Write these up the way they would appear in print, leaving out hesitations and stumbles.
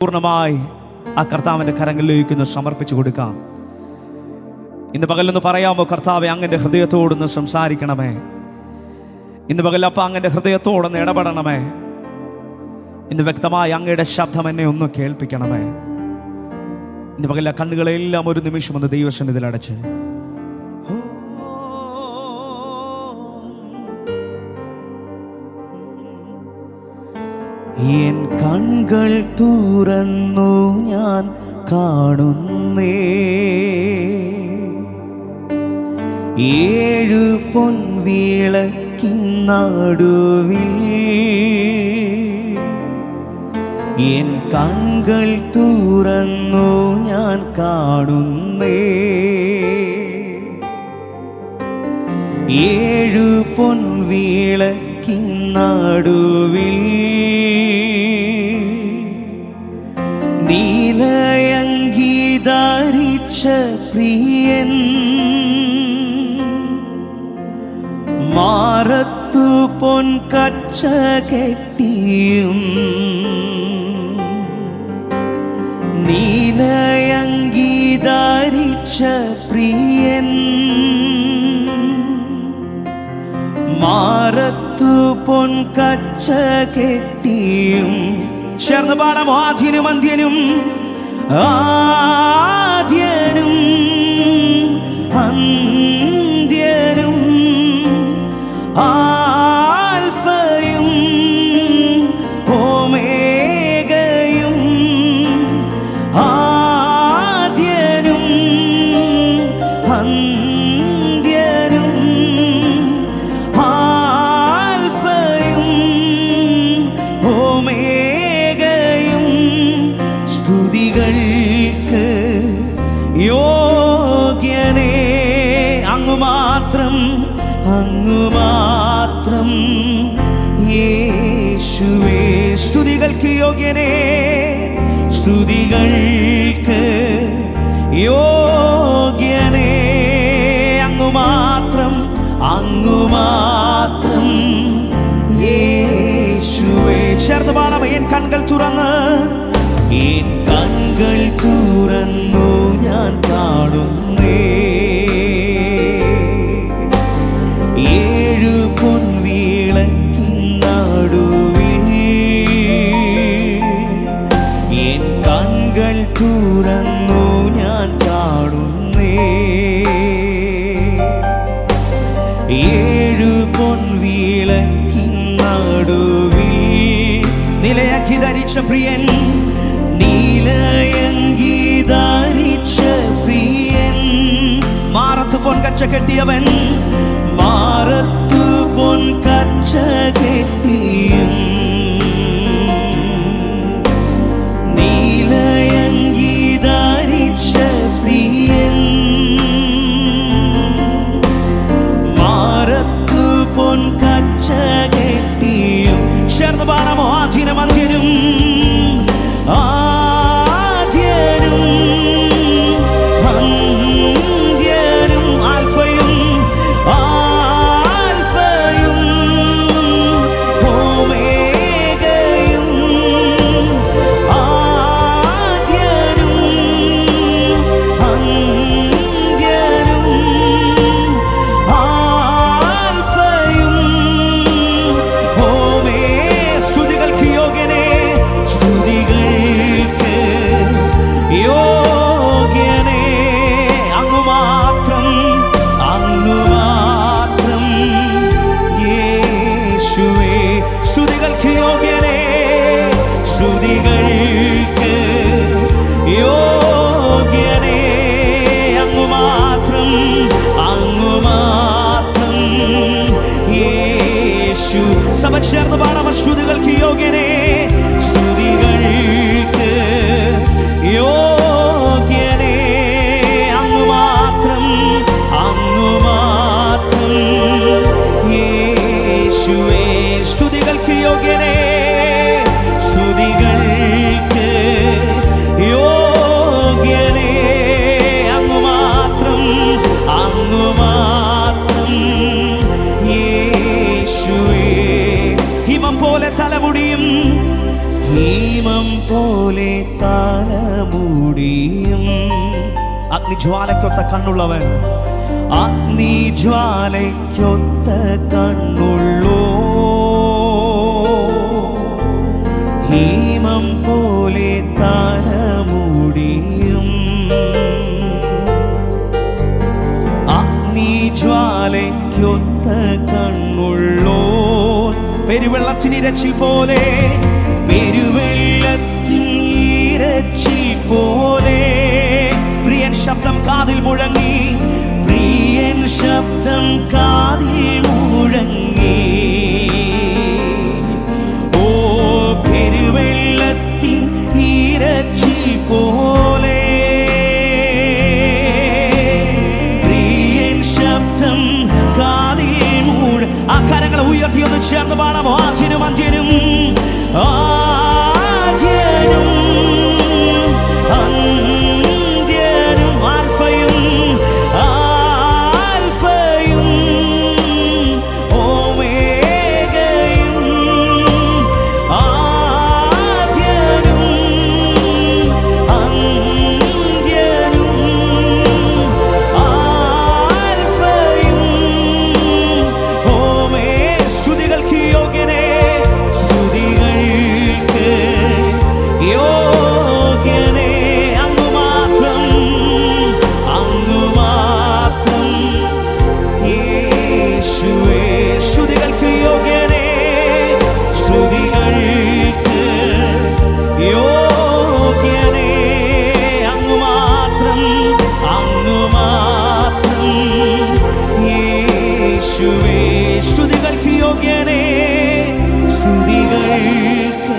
പൂർണ്ണമായി ആ കർത്താവിൻ്റെ കരങ്ങളിലേക്ക് ഒന്ന് സമർപ്പിച്ചു കൊടുക്കാം. ഇന്ന് പകലൊന്ന് പറയാമോ, കർത്താവെ അങ്ങൻ്റെ ഹൃദയത്തോടൊന്ന് സംസാരിക്കണമേ. ഇന്ന് പകൽ അപ്പം അങ്ങൻ്റെ ഹൃദയത്തോടൊന്ന് ഇടപെടണമേ. ഇന്ന് വ്യക്തമായി അങ്ങയുടെ ശബ്ദം എന്നെ ഒന്ന് കേൾപ്പിക്കണമേ. ഇന്ന് പകൽ ആ കണ്ണുകളെല്ലാം ഒരു നിമിഷം ഒന്ന് ദൈവസന്നിധിയിൽ അടച്ച് എൻ കൺകൾ തുറന്നു ഞാൻ കാണുന്നേ, ഏഴു പൊൻവിളക്കിന്നടുവിൽ എൻ കൺകൾ തുറന്നു ഞാൻ കാണുന്നേ, ഏഴു പൊൻവിളക്കിന്നടുവിൽ നീലയങ്കി ധരിച്ച പ്രിയൻ, മാറത്തു പൊൻകച്ച കെട്ടിയും നീലയങ്കി ധരിച്ച പ്രിയൻ, മാറത്തു പൊൻകച്ച കെട്ടിയും. ചേർന്ന് പാടാം. ആദ്യനും അന്ത്യനും, ആദ്യനും അന്ത്യനും, ആൽഫയും ഓമേഗയും, ആദ്യനും അന്ത്യനും, ആൽഫയും ഓമേഗയും, സ്തുതികൾക്ക് യോഗ്യനേ അങ്ങു മാത്രം, അങ്ങു മാത്രം യേശുവേ. സ്തുതികൾക്ക് യോഗ്യനേ, സ്തുതികൾക്ക് യോഗ്യനേ അങ്ങു മാത്രം, അങ്ങു മാത്രം യേശുവേ. ചേർന്ന് പാടാം. എൻ കൺകൾ തുറന്ന്, എൻ കൺകൾ തുറന്നു ഞാൻ കാണുന്നേ, ഏഴു പൊൻവിളക്കിന്നടുവിൽ എൻ കൺകൾ തുറന്നു ഞാൻ കാണുന്നേ, ഏഴു പൊൻവിളക്കിന്നടുവിൽ നിലയങ്കി ധരിച്ച പ്രിയൻ, നീലയങ്കി ധരിച്ച പ്രിയൻ, മാറത്ത് പൊൻകച്ച കെട്ടിയവൻ, മാറത്തു പൊൻകച്ച കെട്ടിയും നീലയങ്കി ധരിച്ച പ്രിയൻ, മാറത്തു പൊൻകച്ച കെട്ടിയും. ചേർന്ന് പാടാമോ. ആദ്യനും അന്ത്യനും, ആദ്യനും അന്ത്യനും, ആൽഫയും ആൽഫയും ഓമേഗയും, ആദ്യനും അന്ത്യനും, ആൽഫയും ഓമേ. സ്തുതികൾക്ക് യോഗ്യനേ, സ്തുതികൾക്ക് യോഗ്യനേ അങ്ങു മാത്രം, അങ്ങു മാത്രം യേശുവേ. സ്തുതികൾക്ക് യോഗ്യനേ, സ്തുതികൾക്ക് യോഗ്യനേ അങ്ങു മാത്രം, അങ്ങു മാത്രം യേശു. സഭ ചേർന്ന് പാടാം. സ്തുതികൾക്ക് യോഗ്യനേ, സ്തുതികൾക്ക് യോഗ്യനേ അങ്ങു മാത്രം, അങ്ങു മാത്രം യേശുവേ. സ്തുതികൾക്ക് യോഗ്യനേ, സ്തുതികൾക്ക് യോഗ്യനേ അങ്ങു മാത്രം, അങ്ങു മാത്രം യേശുവേ. ഹിമം പോലെ തലമുടിയും തലമുടിയും. അഗ്നിജ്വാലയ്ക്കൊത്ത കണ്ണുള്ളവൻ, അഗ്നിജ്വാലയ്ക്കൊത്ത കണ്ണുള്ളോ, ഹീമം പോലെ തലമുടിയും. അഗ്നിജ്വാലയ്ക്കൊത്ത കണ്ണുള്ളോ, പെരുവെള്ളത്തിനിരച്ചിൽ പോലെ, പെരുവെള്ളത്തിനിരച്ചിൽ പോലെ. പ്രിയൻ ശബ്ദം കാതിൽ മുഴങ്ങി, പ്രിയൻ ശബ്ദം കാതിൽ മുഴങ്ങി. ഓ പെരുവെള്ളത്തിൻ ഇരച്ചിൽ പോലെ, പ്രിയൻ ശബ്ദം കാതിൽ മുഴ. ആ കരങ്ങളെ ഉയർത്തി ഒന്ന് ചേർന്ന് പാടാമോ? ആദ്യനും അന്ത്യനും, ആദ്യനും അന്ത്യനും, ആൽഫയും ആൽഫയും ഓമേഗയും, ആദ്യനും അന്ത്യനും, ആൽഫയും ഓമേ. സ്തുതികൾക്ക് യോഗ്യനേ, സ്തുതികൾക്ക് യോഗ്യനേ, അങ്ങു മാത്രം, അങ്ങു മാത്രം യേശുവേ. സ്തുതികൾക്ക് യോഗ്യനേ, സ്തുതികൾക്ക് യോഗ്യനേ, അങ്ങു മാത്രം, അങ്ങു മാത്രം യേശുവേ. സ്തുതികൾക്ക് യോഗ്യനേ, സ്തുതികൾക്ക്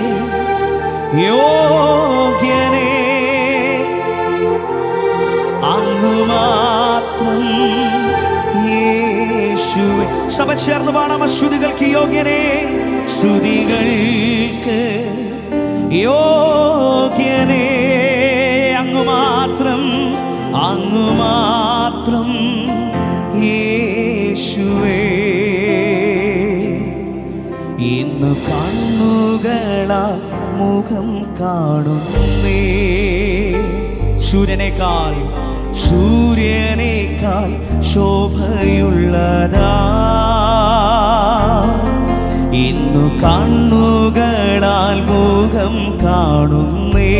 യോഗ്യനേ, അങ്ങു മാത്രം യേശുവേ. സഭ ചേർന്ന് പാടാമ? സ്തുതികൾക്ക് യോഗ്യനേ, സ്തുതികൾക്ക് യോഗ്യനേ, അങ്ങു മാത്രം, അങ്ങു മാത്രം യേശുവേ. ഇന്നു കണ്ണുകളാൽ മുഖം കാണുന്നേ, സൂര്യനേക്കാൾ, സൂര്യനേക്കാൾ ശോഭയുള്ളതാ. ഇന്നു കണ്ണുകളാൽ മുഖം കാണുന്നേ,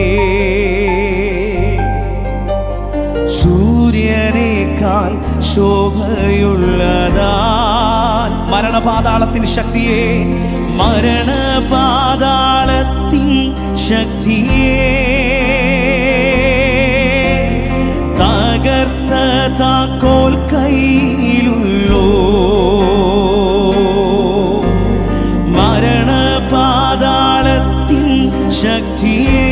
സൂര്യനേക്കാൾ ശോഭയുള്ളതാ. മരണപാതാളത്തിൻ ശക്തിയെ, മരണപാതാളത്തിൻ ശക്തിയെ തകർത്ത താക്കോൽ കയ്യിലുള്ളോ, മരണപാതാളത്തിൻ ശക്തിയെ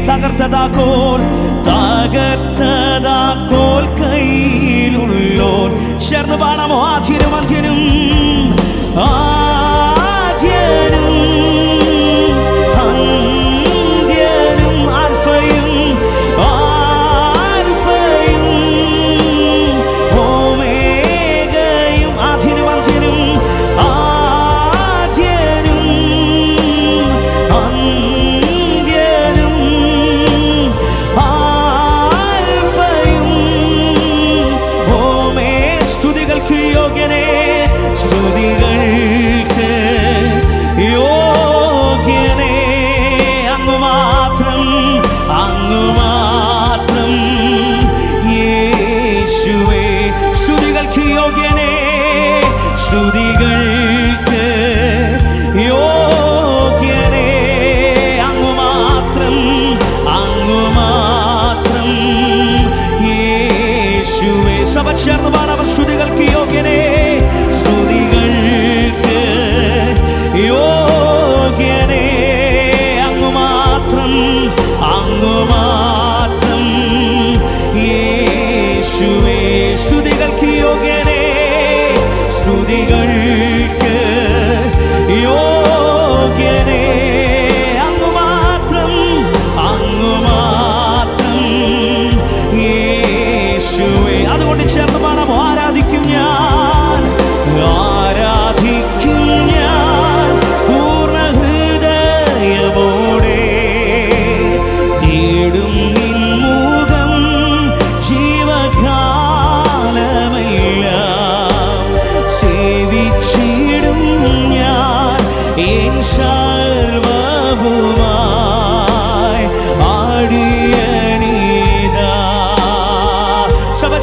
തകർത്ത താക്കോൽ, തകർത്ത താക്കോൽ കയ്യിലുള്ളോ. ചേർന്ന് പാടാമോ? ആദ്യനും അന്ത്യനും, ആദ്യനും അന്ത്യനും, ആൽഫയും ആൽഫയും ഓമേഗയും. ആദ്യനും അന്ത്യനും, ആദ്യനും അന്ത്യനും, ആൽഫയും ഓമേ. സ്തുതികൾക്ക് യോഗ്യനേ, സ്തുതികൾക്ക്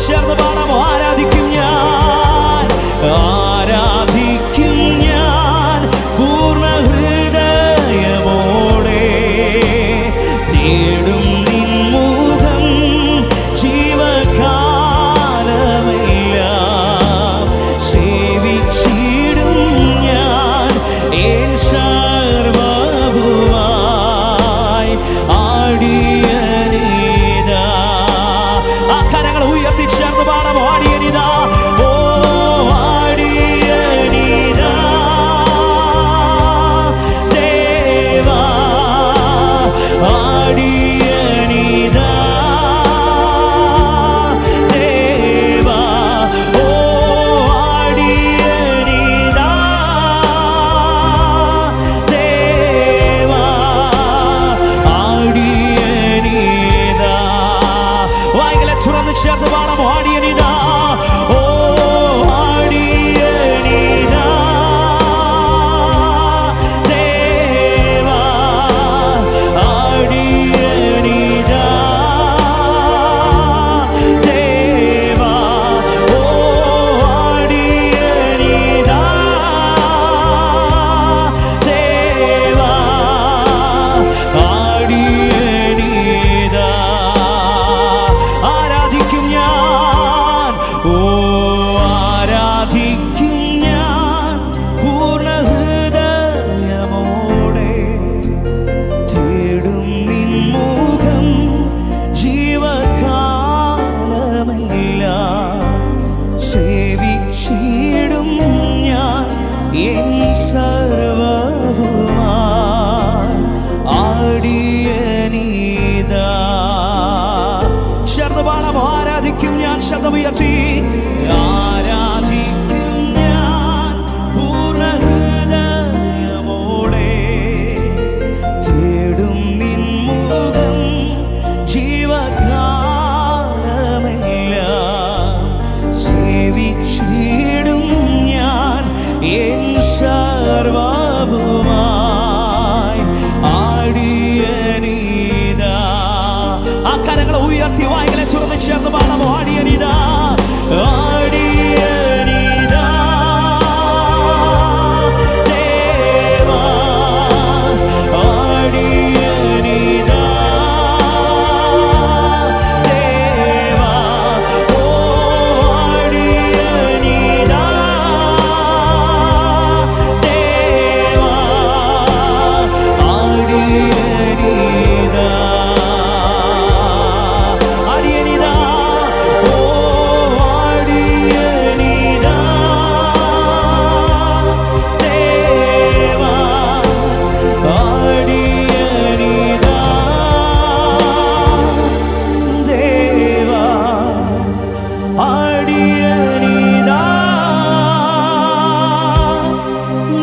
ചേർന്ന് പാടാമോ? ആരാധിക്കും ഞാൻ, ആരാധിക്കും ഞാൻ പൂർണ്ണ ഹൃദയമോടെ, തേടും നിൻ മുഖം ജീവകാലമെല്ലാം, സേവിച്ചിടും ഞാൻ എൻ സർവ്വവുമായി ആടിയനിതാ. ആ കരങ്ങൾ ഉയർത്തിച്ചേർന്ന് പാടാമോ? ആടിയനിതാ, ഓ ആടിയനിതാ ദേവാ, ആടിയനിതാ ദേവാ, ഓ ആടിയനിതാ ദേവാ, ആടിയനിതാ. വായ്കളെ തുറന്ന് ചേർന്ന് പാടാമോ? ആടിയനിതാ, ഓ ആടിയനിതാ ദേവാ, ആടിയനിതാ ദേവാ, ഓ ആടിയനിതാ ദേവാ, ആടിയനിതാ. ആരാധിക്കും ഞാൻ, ഓ ആരാധിക്കും ഞാൻ പൂർണ്ണ ഹൃദയമോടെ, തേടും നിൻ മുഖം ജീവകാലമെല്ലാം, സേവിച്ചിടും ഞാൻ എൻ സർവ്വവുമായി ആടിയനിതാ. ചേർന്ന് പാടാമോ? ആരാധിക്കും ഞാൻ, ശബ്ദമുയർത്തി, ആരാധിക്കും ഞാൻ പൂർണ്ണ ഹൃദയമോടെ, തേടും നിൻ മുഖം ജീവകാലമെല്ലാം, സേവിച്ചിടും ഞാൻ എൻ സർവ്വവുമായി ആടിയനിതാ. ആ കരങ്ങൾ ഉയർത്തി വായ്കളെ തുറന്ന് ചേർന്ന് പാടാമോ? ആടിയനിതാ, ആടിയനിതാ ദേവാ, ആടിയനിതാ ദേവാ, ഓ ആടിയനിതാ ദേവാ, ആടിയനിതാ. ആടിയനിതാ, ഓ ആടിയനിതാ ദേവാ, ആടിയനിതാ ദേവാ, ആടിയനിതാ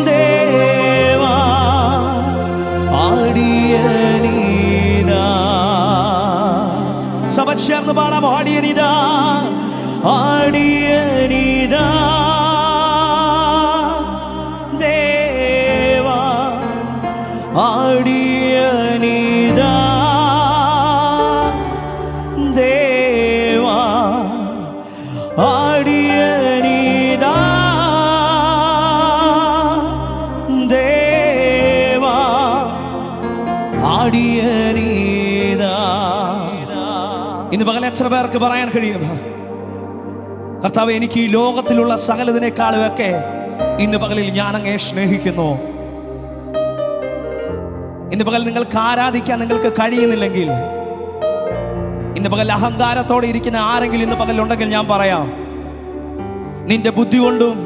ദേവാ, ആടിയനിതാ. സഭ ചേർന്ന് പാടാമോ? ആടിയനിതാ, ആടിയനിതാ ദേവാ, ആടിയനിതാ ദേവാ, ആടിയനിതാ ദേവാ, ആടിയനിതാ. ഇന്ന് പകൽ എത്ര പേർക്ക് പറയാൻ കഴിയും, കർത്താവ് എനിക്ക് ഈ ലോകത്തിലുള്ള സകലതിനേക്കാളുമൊക്കെ ഇന്ന് പകലിൽ ഞാൻ അങ്ങേ സ്നേഹിക്കുന്നു. ഇന്ന് പകൽ നിങ്ങൾക്ക് ആരാധിക്കാൻ നിങ്ങൾക്ക് കഴിയുന്നില്ലെങ്കിൽ, ഇന്ന് പകൽ അഹങ്കാരത്തോടെ ഇരിക്കുന്ന ആരെങ്കിലും ഇന്ന് പകൽ ഉണ്ടെങ്കിൽ ഞാൻ പറയാം, നിന്റെ ബുദ്ധി കൊണ്ടും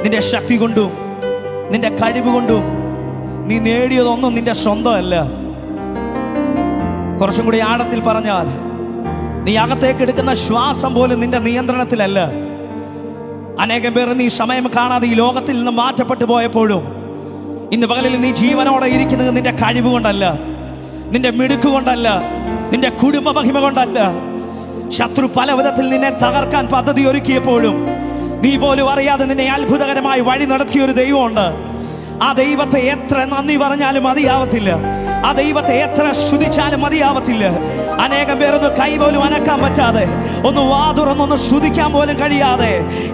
നിന്റെ ശക്തി കൊണ്ടും നിന്റെ കഴിവ് കൊണ്ടും നീ നേടിയതൊന്നും നിന്റെ സ്വന്തമല്ല. കുറച്ചും കൂടി ആഴത്തിൽ പറഞ്ഞാൽ, നീ അകത്തേക്ക് എടുക്കുന്ന ശ്വാസം പോലും നിന്റെ നിയന്ത്രണത്തിലല്ല. അനേകം പേർ നീ സമയം കാണാതെ ഈ ലോകത്തിൽ നിന്ന് മാറ്റപ്പെട്ടു പോയപ്പോഴും ഇന്ന് പകലിൽ നീ ജീവനോടെ ഇരിക്കുന്നത് നിന്റെ കഴിവ് കൊണ്ടല്ല, നിന്റെ മിടുക്ക് കൊണ്ടല്ല, നിന്റെ കുടുംബ മഹിമ കൊണ്ടല്ല. ശത്രു പല വിധത്തിൽ നിന്നെ തകർക്കാൻ പദ്ധതി ഒരുക്കിയപ്പോഴും നീ പോലും അറിയാതെ നിന്നെ അത്ഭുതകരമായി വഴി നടത്തിയൊരു ദൈവമുണ്ട്. ആ ദൈവത്തെ എത്ര നന്ദി പറഞ്ഞാലും മതിയാവത്തില്ല. ആ ദൈവത്തെ എത്ര സ്തുതിച്ചാലും മതിയാവത്തില്ല. അനേകം പേരൊന്ന് കൈ പോലും അനക്കാൻ പറ്റാതെ, ഒന്ന് വാതുറന്നൊന്ന് സ്തുതിക്കാൻ പോലും കഴിയാതെ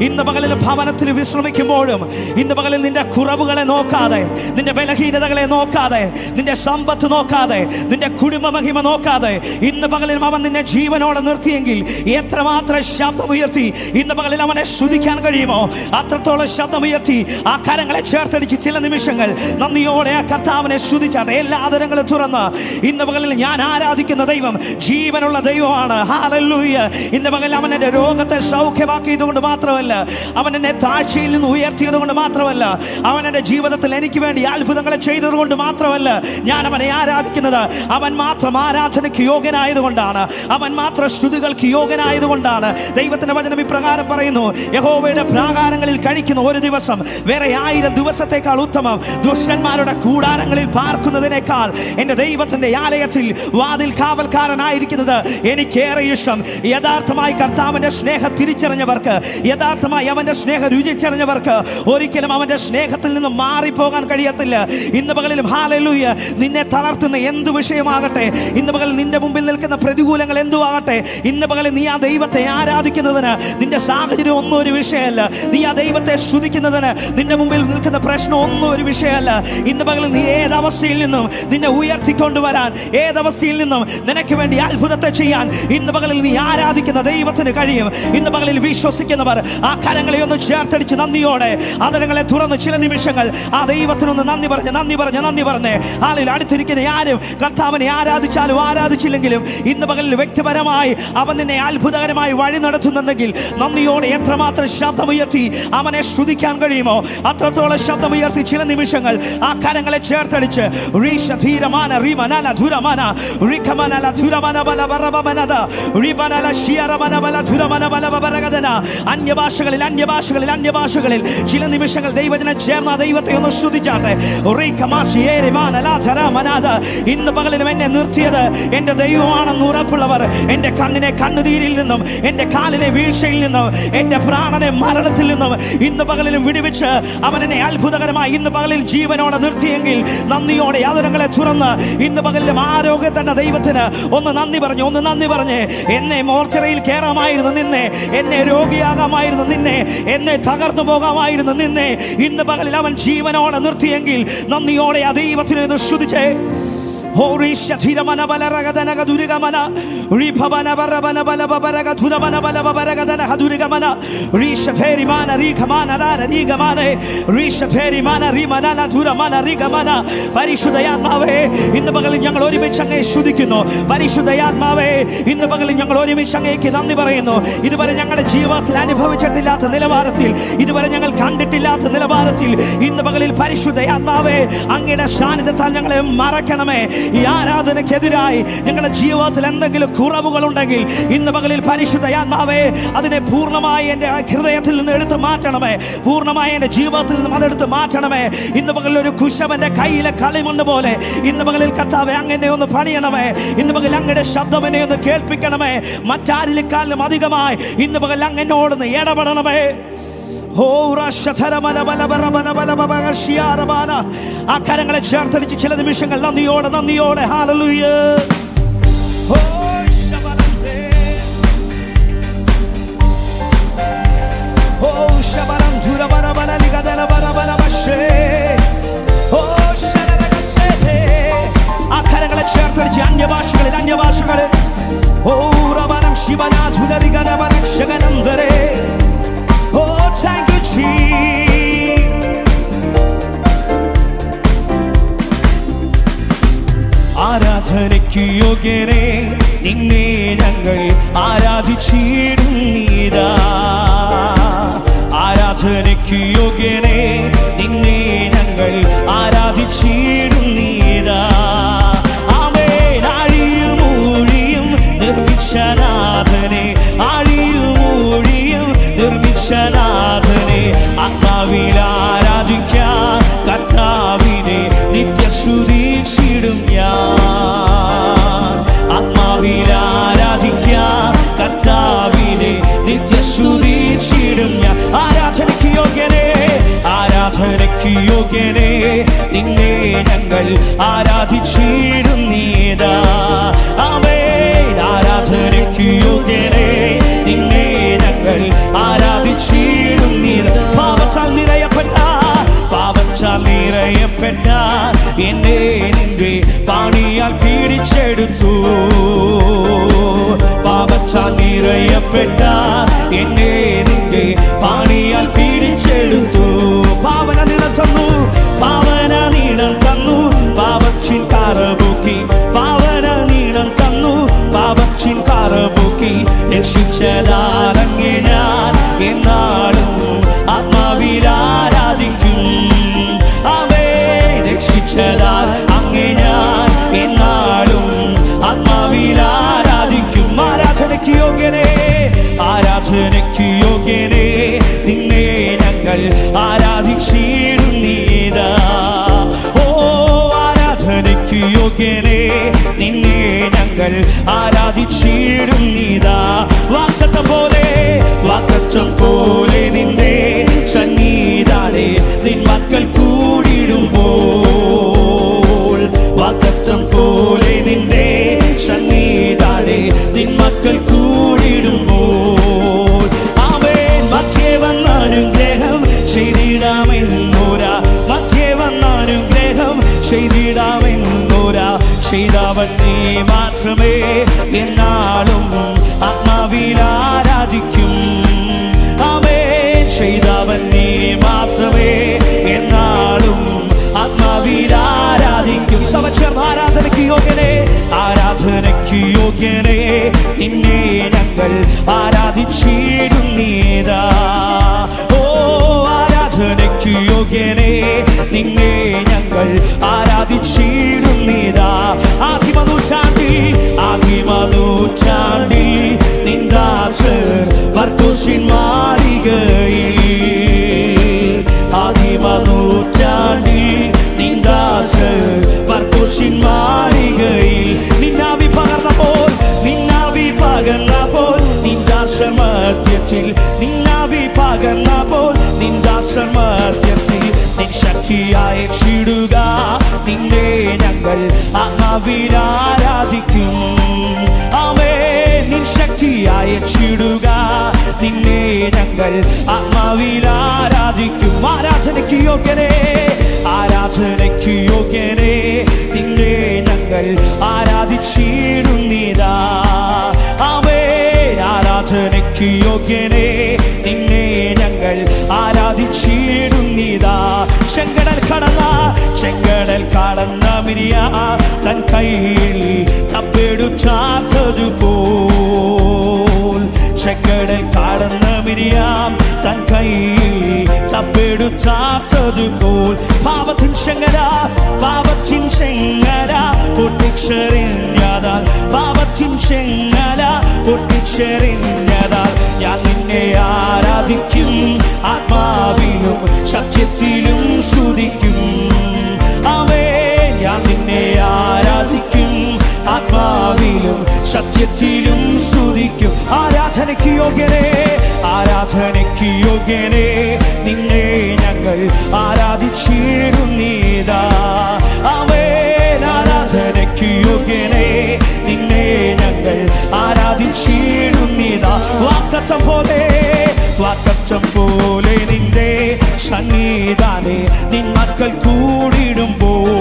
ഇന്ന് പകലിൽ ഭവനത്തിൽ വിശ്രമിക്കുമ്പോഴും, ഇന്ന് പകലിൽ നിന്റെ കുറവുകളെ നോക്കാതെ, നിന്റെ ബലഹീനതകളെ നോക്കാതെ, നിന്റെ സമ്പത്ത് നോക്കാതെ, നിന്റെ കുടുംബ മഹിമ നോക്കാതെ ഇന്ന് പകലിൽ അവൻ നിന്നെ ജീവനോടെ നിർത്തിയെങ്കിൽ എത്രമാത്രം ശബ്ദമുയർത്തി ഇന്ന് പകലിൽ അവനെ സ്തുതിക്കാൻ കഴിയുമോ അത്രത്തോളം ശബ്ദമുയർത്തി ആ കരങ്ങളെ ചേർത്തടിച്ച് ചില നിമിഷങ്ങൾ നന്ദിയോടെ ആ കർത്താവിനെ സ്തുതിച്ചാട്ടെ. എല്ലാ ആദരങ്ങളും തുറന്ന് ഇന്ന് പകലിൽ ഞാൻ ആരാധിക്കുന്ന ദൈവം ജീവനുള്ള ദൈവമാണ്. ഹല്ലേലൂയ. ഇന്ന് പകലിൽ അവൻ എൻ്റെ രോഗത്തെ സൗഖ്യമാക്കിയത് കൊണ്ട് മാത്രമല്ല, അവൻ എന്നെ താഴ്ചയിൽ നിന്ന് ഉയർത്തിയത് കൊണ്ട് മാത്രമല്ല, അവൻ എൻ്റെ ജീവിതത്തിൽ എനിക്ക് വേണ്ടി അത്ഭുതങ്ങളെ ചെയ്തത് കൊണ്ട് മാത്രമല്ല ഞാൻ അവനെ ആരാധിക്കുന്നത്. അവൻ മാത്രം ആരാധനയ്ക്ക് യോഗ്യനായതുകൊണ്ടാണ്, അവൻ മാത്രം സ്തുതികൾക്ക് യോഗ്യനായതുകൊണ്ടാണ്. ദൈവത്തിന്റെ വചനം ഇപ്രകാരം പറയുന്നു, യഹോവയുടെ പ്രാകാരങ്ങളിൽ കഴിക്കുന്ന ഒരു ദിവസം വേറെ 1000 ദിവസത്തേക്കാൾ ഉത്തമം ദുഷ്ടന്മാരുടെ കൂടാരങ്ങളിൽ പാർക്കുന്നതിനേക്കാൾ എൻ്റെ ദൈവത്തിന്റെ ആലയത്തിൽ വാതിൽ കാവൽക്കാരനായിരിക്കുന്നത് എനിക്കേറെ ഇഷ്ടം. യഥാർത്ഥമായി കർത്താവിന്റെ സ്നേഹം തിരിച്ചറിഞ്ഞവർക്ക്, യഥാർത്ഥമായി അവന്റെ സ്നേഹം രുചിച്ചറിഞ്ഞവർക്ക് ഒരിക്കലും അവന്റെ സ്നേഹത്തിൽ നിന്ന് മാറിപ്പോകാൻ കഴിയത്തില്ല. ഇന്ന് പകലിലും ഹല്ലേലൂയ, നിന്നെ തളർത്തുന്ന എന്ത് വിഷയമാകട്ടെ, ഇന്ന് പകൽ നിന്റെ മുമ്പിൽ നിൽക്കുന്ന പ്രതികൂലങ്ങൾ എന്തുവാകട്ടെ, ഇന്ന് പകൽ നീ ആ ദൈവത്തെ ആരാധിക്കുന്നതിന് നിന്റെ സാഹചര്യം ഒന്നും ഒരു വിഷയമല്ല. നീ ആ ദൈവത്തെ സ്തുതിക്കുന്നതിന് നിന്റെ മുമ്പിൽ നിൽക്കുന്ന പ്രശ്നം ഒന്നും ഒരു വിഷയമല്ല. ഇന്ന് പകൽ നീ ഏതവസ്ഥയിൽ നിന്നും നിന്നെ ഉയർത്തിക്കൊണ്ടുവരാൻ, ഏതവസ്ഥയിൽ നിന്നും നിനക്ക് വേണ്ടി അത്ഭുതത്തെ ചെയ്യാൻ ഇന്ന് പകലിൽ നീ ആരാധിക്കുന്ന ദൈവത്തിന് കഴിയും. ഇന്ന് പകലിൽ വിശ്വസിക്കുന്നവർ ആ കരങ്ങളെ ഒന്ന് ചേർത്തടിച്ച് നന്ദിയോടെ ആദരങ്ങളെ തുറന്ന് ചില നിമിഷങ്ങൾ ആ ദൈവത്തിനൊന്ന് നന്ദി പറഞ്ഞ് ആളിൽ അടുത്തിരിക്കുന്ന ആരും കർത്താവിനെ ആരാധിച്ചാലും ആരാധിച്ചില്ലെങ്കിലും ഇന്ന് പകലിൽ വ്യക്തിപരമായി അവൻ നിന്നെ അത്ഭുതകരമായി വഴി നടത്തുന്നുണ്ടെങ്കിൽ നന്ദിയോടെ എത്രമാത്രം ശബ്ദമുയർത്തി അവനെ സ്തുതിക്കാൻ കഴിയുമോ അത്രത്തോളം ശബ്ദമുയർത്തി ചില നിമിഷങ്ങൾ ആ കരങ്ങളെ ചേർത്തടിച്ച് അന്യഭാഷകളിൽ ചില നിമിഷങ്ങൾ ദൈവജനം ചേർന്ന ദൈവത്തെ ഒന്ന് സ്തുതിച്ചാട്ടെ. ഇന്ന് പകലിലും എന്നെ നിർത്തിയത് എൻ്റെ ദൈവമാണെന്ന് ഉറപ്പുള്ളവർ എൻ്റെ കണ്ണിനെ കണ്ണുനീരിൽ നിന്നും, എൻ്റെ കാലിനെ വീഴ്ചയിൽ നിന്നും, എൻ്റെ പ്രാണനെ മരണത്തിൽ നിന്നും ഇന്ന് പകലിലും വിടുവിച്ച് അവൻ എന്നെ അത്ഭുതകരമായി ഇന്ന് പകലിൽ ജീവനോടെ നിർത്തിയെങ്കിൽ നന്ദിയോടെ യാതൊരങ്ങളെ തുറന്ന് ഇന്ന് പകലിലും ആരോഗ്യം തന്നെ ദൈവത്തിന് ഒന്ന് നന്ദി പറഞ്ഞ് എന്നെ മോർച്ചറയിൽ കയറാമായിരുന്നു നിന്നെ, എന്നെ രോഗിയാകാമായിരുന്നു നിന്നെ, എന്നെ തകർന്നു പോകാമായിരുന്നു നിന്നെ ഇന്ന് പകലിൽ അവൻ ജീവനോടെ നിർത്തിയെങ്കിൽ നന്ദിയോടെ ആ ദൈവത്തിനെ ഒന്ന് സ്തുതിച്ചേ. പരിശുദ്ധയാത്മാവേ ഇന്ന് പകലിൽ ഞങ്ങൾ ഒരുമിച്ച് അങ്ങേ സ്തുതിക്കുന്നു. പരിശുദ്ധയാത്മാവേ ഇന്ന് പകലിൽ ഞങ്ങൾ ഒരുമിച്ച് അങ്ങേക്ക് നന്ദി പറയുന്നു. ഇതുവരെ ഞങ്ങളുടെ ജീവിതത്തിൽ അനുഭവിച്ചിട്ടില്ലാത്ത നിലവാരത്തിൽ, ഇതുവരെ ഞങ്ങൾ കണ്ടിട്ടില്ലാത്ത നിലവാരത്തിൽ ഇന്ന് പകലിൽ പരിശുദ്ധയാത്മാവേ അങ്ങയുടെ സാന്നിധ്യത്താൽ ഞങ്ങളെ മറക്കണമേ. ഈ ആരാധനയ്ക്കെതിരായി ഞങ്ങളുടെ ജീവിതത്തിൽ എന്തെങ്കിലും കുറവുകളുണ്ടെങ്കിൽ ഇന്ന് പകലിൽ പരിശുദ്ധയാത്മാവേ അതിനെ പൂർണ്ണമായി എൻ്റെ ഹൃദയത്തിൽ നിന്ന് എടുത്ത് മാറ്റണമേ, പൂർണ്ണമായി എൻ്റെ ജീവിതത്തിൽ നിന്നും അതെടുത്ത് മാറ്റണമേ. ഇന്ന് പകലിൽ ഒരു കുശവന്റെ കയ്യിലെ കളിമണ്ണ് പോലെ ഇന്ന് പകലിൽ കർത്താവേ അങ്ങനെ ഒന്ന് പണിയണമേ. ഇന്ന് പകൽ അങ്ങയുടെ ശബ്ദമെന്നെ ഒന്ന് കേൾപ്പിക്കണമേ. മറ്റാരിലേക്കാളും അധികമായി ഇന്ന് പകൽ അങ്ങനോടൊന്ന് ഇടപെടണമേ. ആ കരങ്ങളെ ചേർത്തടിച്ച് ചില നിമിഷങ്ങൾ നന്ദിയോടെ ഹല്ലേലൂയ. ആ കരങ്ങളെ ചേർത്തടിച്ച് അന്യഭാഷകളിൽ Oh, thank you, Jesus. ആരാധനയ്ക്ക് യോഗ്യനെ നിന്നെ ഞങ്ങൾ ആരാധിച്ചിടുന്നീരാ. ആരാധനയ്ക്ക് യോഗ്യനെ നിന്നെ ഞങ്ങൾ ആരാധിച്ചിടുന്നീരാ. ആമേൻ. ആഴിയും ഊഴിയും നിർമ്മിച്ചനാഥനെ, ആഴിയും ഊഴിയും നിർമ്മിച്ചനാഥനെ ആത്മാവിൽ ആരാധിക്കാൻ കർത്താവിനെ നിത്യസ്തുതിച്ചിടും ഞാൻ. ആത്മാവിൽ ആരാധിക്കാൻ കർത്താവിനെ നിത്യസ്തുതിച്ചിടും ഞാൻ. ആരാധനയ്ക്ക് യോഗ്യനെ നിന്നെ ഞങ്ങൾ ആരാധിച്ചിടും. പിടിച്ചെടുത്തു. പാപത്താൽ നിറയപ്പെട്ട എന്നെ നിന്റെ പാണിയാൽ പിടിച്ചെടുത്തു. പാവന നീളം തന്നു, പാവന നീളം തന്നു, പാപത്തിൻ കറപൂക്കി. പാവന നീളം തന്നു, പാപത്തിൻ കറപൂക്കി. രക്ഷിച്ചതാൽ അങ്ങേ ഞാൻ എന്നാളും ആത്മാവിൽ ആരാധിക്കും. അവേ രക്ഷിച്ചതാൽ അങ്ങേ ഞാൻ എന്നാളും ആത്മാവിൽ ആരാധിക്കും. ആരാധനയ്ക്ക് യോഗ്യനേ, ആരാധനയ്ക്ക് യോഗ്യനേ, നിന്നെ ഞങ്ങൾ ആരാധിച്ചിടുന്നീതാ. ഓ ആരാധനയ്ക്ക് യോഗ്യനേ, നിന്നെ ഞങ്ങൾ ആരാധിച്ചിടുന്നീതാ. വാഗ്ദത്തം പോലെ, വാഗ്ദത്തം പോലെ നിന്റെ സന്നിധാനേ നിൻ മക്കൾ കൂടിടുമ്പോൾ. വാഗ്ദത്തം പോലെ നിന്റെ സന്നിധാനേ നിൻ മക്കൾ കൂടിടുമ്പോൾ. അവൻ മധ്യേ വന്നനുഗ്രഹം ചെയ്തിടാമെന്നോരാ, മധ്യേ വന്നനുഗ്രഹം ചെയ്തിടാമെന്നോരാ. ചെയ്തവൻ നീ മാത്രമേ എന്നാളും ആത്മാവിൽ ആരാധിക്കും. അവേ ചെയ്തവൻ നീ മാത്രമേ എന്നാളും ആത്മാവിൽ ആരാധിക്കും. സമചേർന്ന് ആരാധനയ്ക്ക് യോഗ്യനേ, ആരാധനയ്ക്ക് യോഗ്യനേ, നിന്നെ ഞങ്ങൾ ആരാധിച്ചിടുന്നീതാ. ഓ ആരാധനയ്ക്ക് യോഗ്യനേ, നിന്നെ ഞങ്ങൾ ആരാധിച്ചിടുന്നീതാ. ആദിമനൂറ്റാണ്ടിൽ നിന്ദാസർ വർക്കോസിൻ മാളികയിൽ. ആദിമനൂറ്റാണ്ടിൽ നിന്ദാസർ വർക്കോസിൻ മാളികയിൽ. നിന്നാവി പകർന്നപ്പോൾ, നിന്നാവി പകർന്നപ്പോൾ നിന്ദാസർ മധ്യത്തിൽ. നിന്നാവി പകർന്നപ്പോൾ നിന്ദാസർ മധ്യത്തിൽ. നിൻ ശക്തിയായി ചിടുക, നിന്നെ ഞങ്ങൾ ആത്മാവിൽ ആരാധിക്കും. അവേ നിൻ ശക്തിയായി ചിടുക, നിന്നെ ഞങ്ങൾ ആത്മാവിൽ ആരാധിക്കും. ആരാധനയ്ക്ക് യോഗ്യനേ, ആരാധനയ്ക്ക് യോഗ്യനേ, നിന്നെ ഞങ്ങൾ ആരാധിച്ചിടുന്നീതാ. അവേ ആരാധനയ്ക്ക് യോഗ്യനേ, നിന്നെ ഞങ്ങൾ ആരാധിച്ചിടുന്നീതാ. ചെങ്കടൽ കടന്ന മിരിയാം തൻ കയ്യിൽ തപ്പെടുത്താത്തതുപോൽ. ചെങ്കടൽ കടന്ന മിരിയാം തൻ കയ്യിൽ തപ്പെടുത്താത്തതുപോൽ. പാപത്തിൻ ചെങ്കട, പാപത്തിൻ ചെങ്കട പൊട്ടിച്ചെറിഞ്ഞതാൽ, പാപത്തിൻ ചെങ്കട പൊട്ടിച്ചെറിഞ്ഞതാൽ ഞാൻ നിന്നെ ആരാധിക്കും. ആത്മാവിലും സത്യത്തിലും സ്തുതിക്കും. അവേ ഞാൻ നിന്നെ ആരാധിക്കും, ആത്മാവിലും സത്യത്തിലും സ്തുതിക്കും. ആരാധനയ്ക്ക് യോഗ്യനേ, ആരാധനയ്ക്ക് യോഗ്യനേ, നിന്നെ ഞങ്ങൾ ആരാധിച്ചിടുന്നീതാ. അവേ ആരാധനയ്ക്ക് യോഗ്യനേ, നിന്നെ ഞങ്ങൾ ആരാധിച്ചിടുന്നീതാ. വാഗ്ദത്തം പോലെ, വാഗ്ദത്തം പോലെ നിന്റെ സന്നിധാനേ നിൻ മക്കൾ കൂടിടുമ്പോൾ.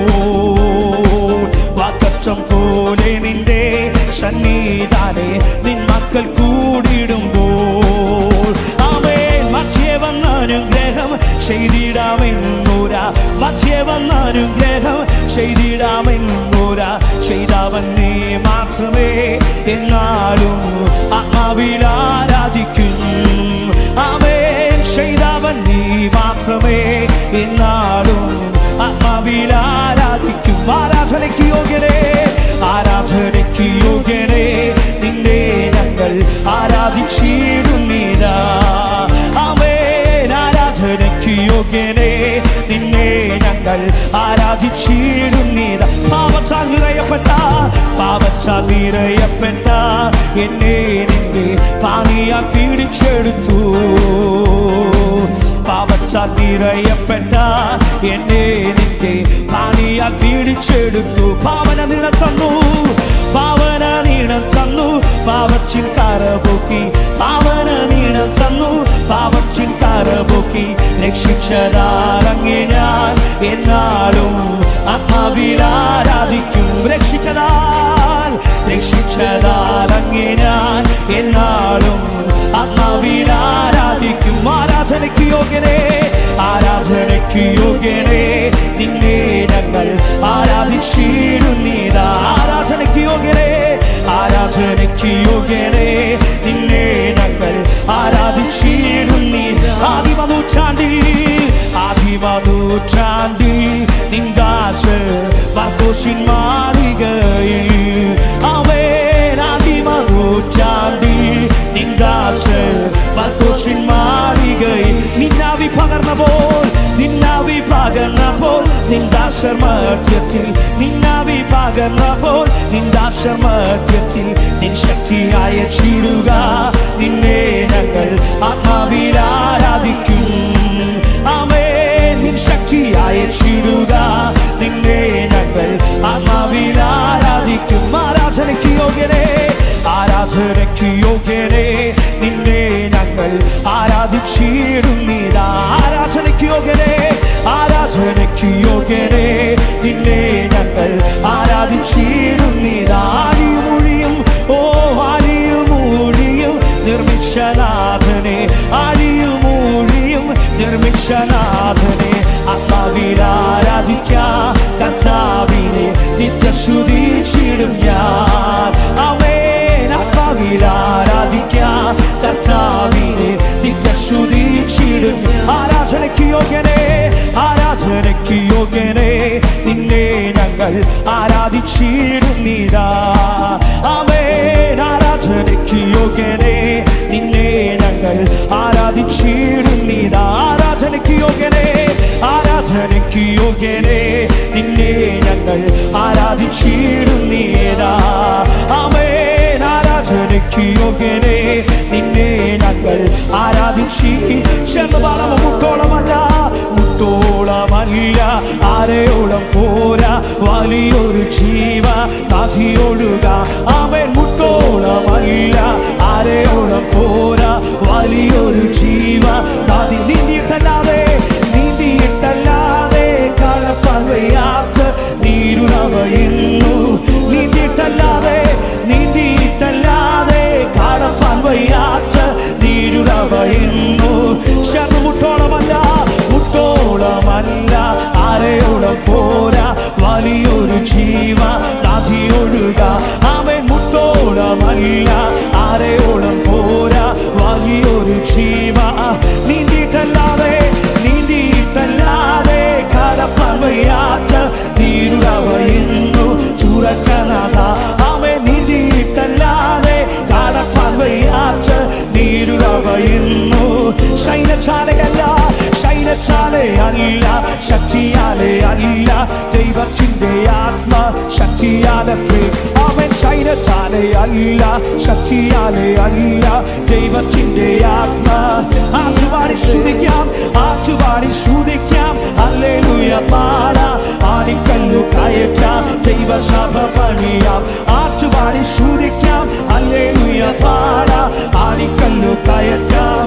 വാഗ്ദത്തം പോലെ നിന്റെ സന്നിധാനേ നിൻ മക്കൾ കൂടിടുമ്പോൾ. അവേ മധ്യേ വന്നനുഗ്രഹം ചെയ്തിടാമെന്നോരാ, മധ്യേ വന്നനുഗ്രഹം ചെയ്തിടാമെന്നോരാ. ചെയ്തവൻ നീ മാത്രമേ എന്നാലും ആത്മാവിൽ ആരാധിക്കും. അവേ ചെയ്തവൻ നീ മാത്രമേ എന്നാലും ആത്മാവിൽ ആരാധിക്കും. ആരാധനയ്ക്ക് യോഗ്യനേ, ആരാധനയ്ക്ക് യോഗ്യനേ, നിന്നെ ഞങ്ങൾ ആരാധിച്ചിടുന്നീതാ. അവേ ആരാധനയ്ക്ക് യോഗ്യനേ, നിന്നെ ഞങ്ങൾ ആരാധിച്ചിടുന്നീതാ. പാപത്താൽ നിറയപ്പെട്ട, പാപത്താൽ നിറയപ്പെട്ട എന്നെ നിന്റെ പാണിയാൽ പിടിച്ചെടുത്തു. പാപത്താൽ നിറയപ്പെട്ട എന്നെ നിന്റെ പാണിയാൽ പിടിച്ചെടുത്തു. പാവന നീളം തന്നു, പാവന നീളം തന്നു, പാപത്തിൻ കറപൂക്കി. പാവന നീളം തന്നു, പാപത്തിൻ കറപൂക്കി. രക്ഷിച്ചതാൽ അങ്ങേ ഞാൻ എന്നാലും ആത്മാവിൽ ആരാധിക്കും. രക്ഷിച്ചതാൽ യോഗ്യനേ, ആരാധനയ്ക്ക് യോഗ്യനേ, നിന്നെ ഞങ്ങൾ ആരാധിച്ചിടുന്നീതാ. ആരാധനയ്ക്ക് യോഗ്യനേ, ആരാധനയ്ക്ക് യോഗ്യനേ, നിന്നെ ഞങ്ങൾ ആരാധിച്ചിടുന്നീ. ആദിമനൂറ്റാണ്ടിൽ നിന്ദാസ് മർക്കോസിൻ മാളികയിൽ. അവൻ ആദിമനൂറ്റാണ്ടിൽ നിന്ദാസ് മർക്കോസിൻ മാളികയിൽ. നിന്നാവി പകർന്നപ്പോൾ നിന്ദാസർ മധ്യത്തിൽ, നിന്നാവി പകർന്നപ്പോൾ നിന്ദാസർ മധ്യത്തിൽ നിൻ ശക്തിയായ ചീടുക. നിന്നെ ഞങ്ങൾ ആത്മാവിൽ ആരാധിക്കും. ആമേൻ. നിൻ ശക്തിയായ ചീടുക. നിന്നെ ഞങ്ങൾ ആത്മാവിൽ ആരാധിക്കും. ആരാധനയ്ക്ക് യോഗ്യനേ, ആരാധനയ്ക്ക് യോഗ്യനേ, നിന്നെ ഞങ്ങൾ ആരാധിച്ചിടുന്നീതാ. ആരാധനയ്ക്ക് യോഗ്യനേ, ആരാധനയ്ക്ക് യോഗ്യനേ, നിന്നെ ഞങ്ങൾ ആരാധിച്ചിടുന്നീതാ. ആഴിയും ഓ ആഴിയും നിർമ്മിച്ചനാഥനെ, ആഴിയും നിർമ്മിച്ചനാഥനെ ആത്മാവിൽ ആരാധിക്കാം. കർത്താവിനെ നിത്യസ്തുതിച്ചിടും ഞാൻ. ആമേൻ. ആത്മാവിൽ ആരാധിക്കാം. കർത്താവിനെ നിത്യസ്തുതിച്ചിടും. ആരാധനയ്ക്ക് യോഗ്യനേ, ആരാധനയ്ക്ക് യോഗ്യനേ, നിന്നെ ഞങ്ങൾ ആരാധിച്ചിടുന്നീതാ. ആമേൻ. ആരാധനയ്ക്ക് യോഗ്യനേ, നിന്നെ ഞങ്ങൾ ആരാധിച്ചിടുന്നീതാ. ആരാധനയ്ക്ക് യോഗ്യനേ, ആരാധനയ്ക്ക് യോഗ്യനേ, നിന്നെ ഞങ്ങൾ ആരാധിച്ചിടുന്നീതാ. ആമേൻ. ആരാധനയ്ക്ക് യോഗ്യനേ, നിന്നെ ഞങ്ങൾ ആരാധിച്ചി. ചെറുപാടം മുട്ടോളമല്ല, മുട്ടോളമല്ല, ആരെയോളം പോരാ, വലിയൊരു ജീവ നദിയൊഴുക. ആമേൻ. മുട്ടോളമല്ല, ആരെയോളം പോരാ, വലിയൊരു ജീവ നദി. നീന്തിയിട്ടല്ലാതെ കടപ്പാൻ വയ്യാത്ത നീരുറവയുന്നു. നീന്തിയിട്ടല്ലാതെ കടപ്പാൻ വയ്യാത്ത നീരുറവയുന്നു. മുട്ടോളമല്ല, ആരെയോളം പോരാ, വലിയൊരു ജീവ നദിയൊഴുക. ആമേൻ. മുട്ടോളമല്ല, ആരെയോളം പോരാ, വലിയൊരു ജീവ. നീന്തിയിട്ടല്ലാതെ കടപ്പാൻ വയ്യാത്ത നീരുറവയുന്നു ചുരക്കനാഥ. ആമേൻ. നീന്തിയിട്ടല്ലാതെ കടപ്പാൻ വയ്യാത്ത നീരുറവയുന്നു. ശൈലശാലയല്ല, ശക്തിയാലെ അല്ല, ദൈവത്തിന്റെ ആത്മ ശക്തിയാലത്രേ. അവൻ ശൈലശാലെ അല്ല, ശക്തിയാലെ അല്ല, ദൈവത്തിന്റെ ആത്മ. ആറ്റുപാടി സ്തുതിക്കാം, ഹല്ലേലൂയ പാടാം. ആണിക്കല്ലു കയറ്റാം, ദൈവസഭ പണിയാം. ആറ്റുപാടി സ്തുതിക്കാം, ഹല്ലേലൂയ പാടാം. ആണിക്കല്ലു കയറ്റാം.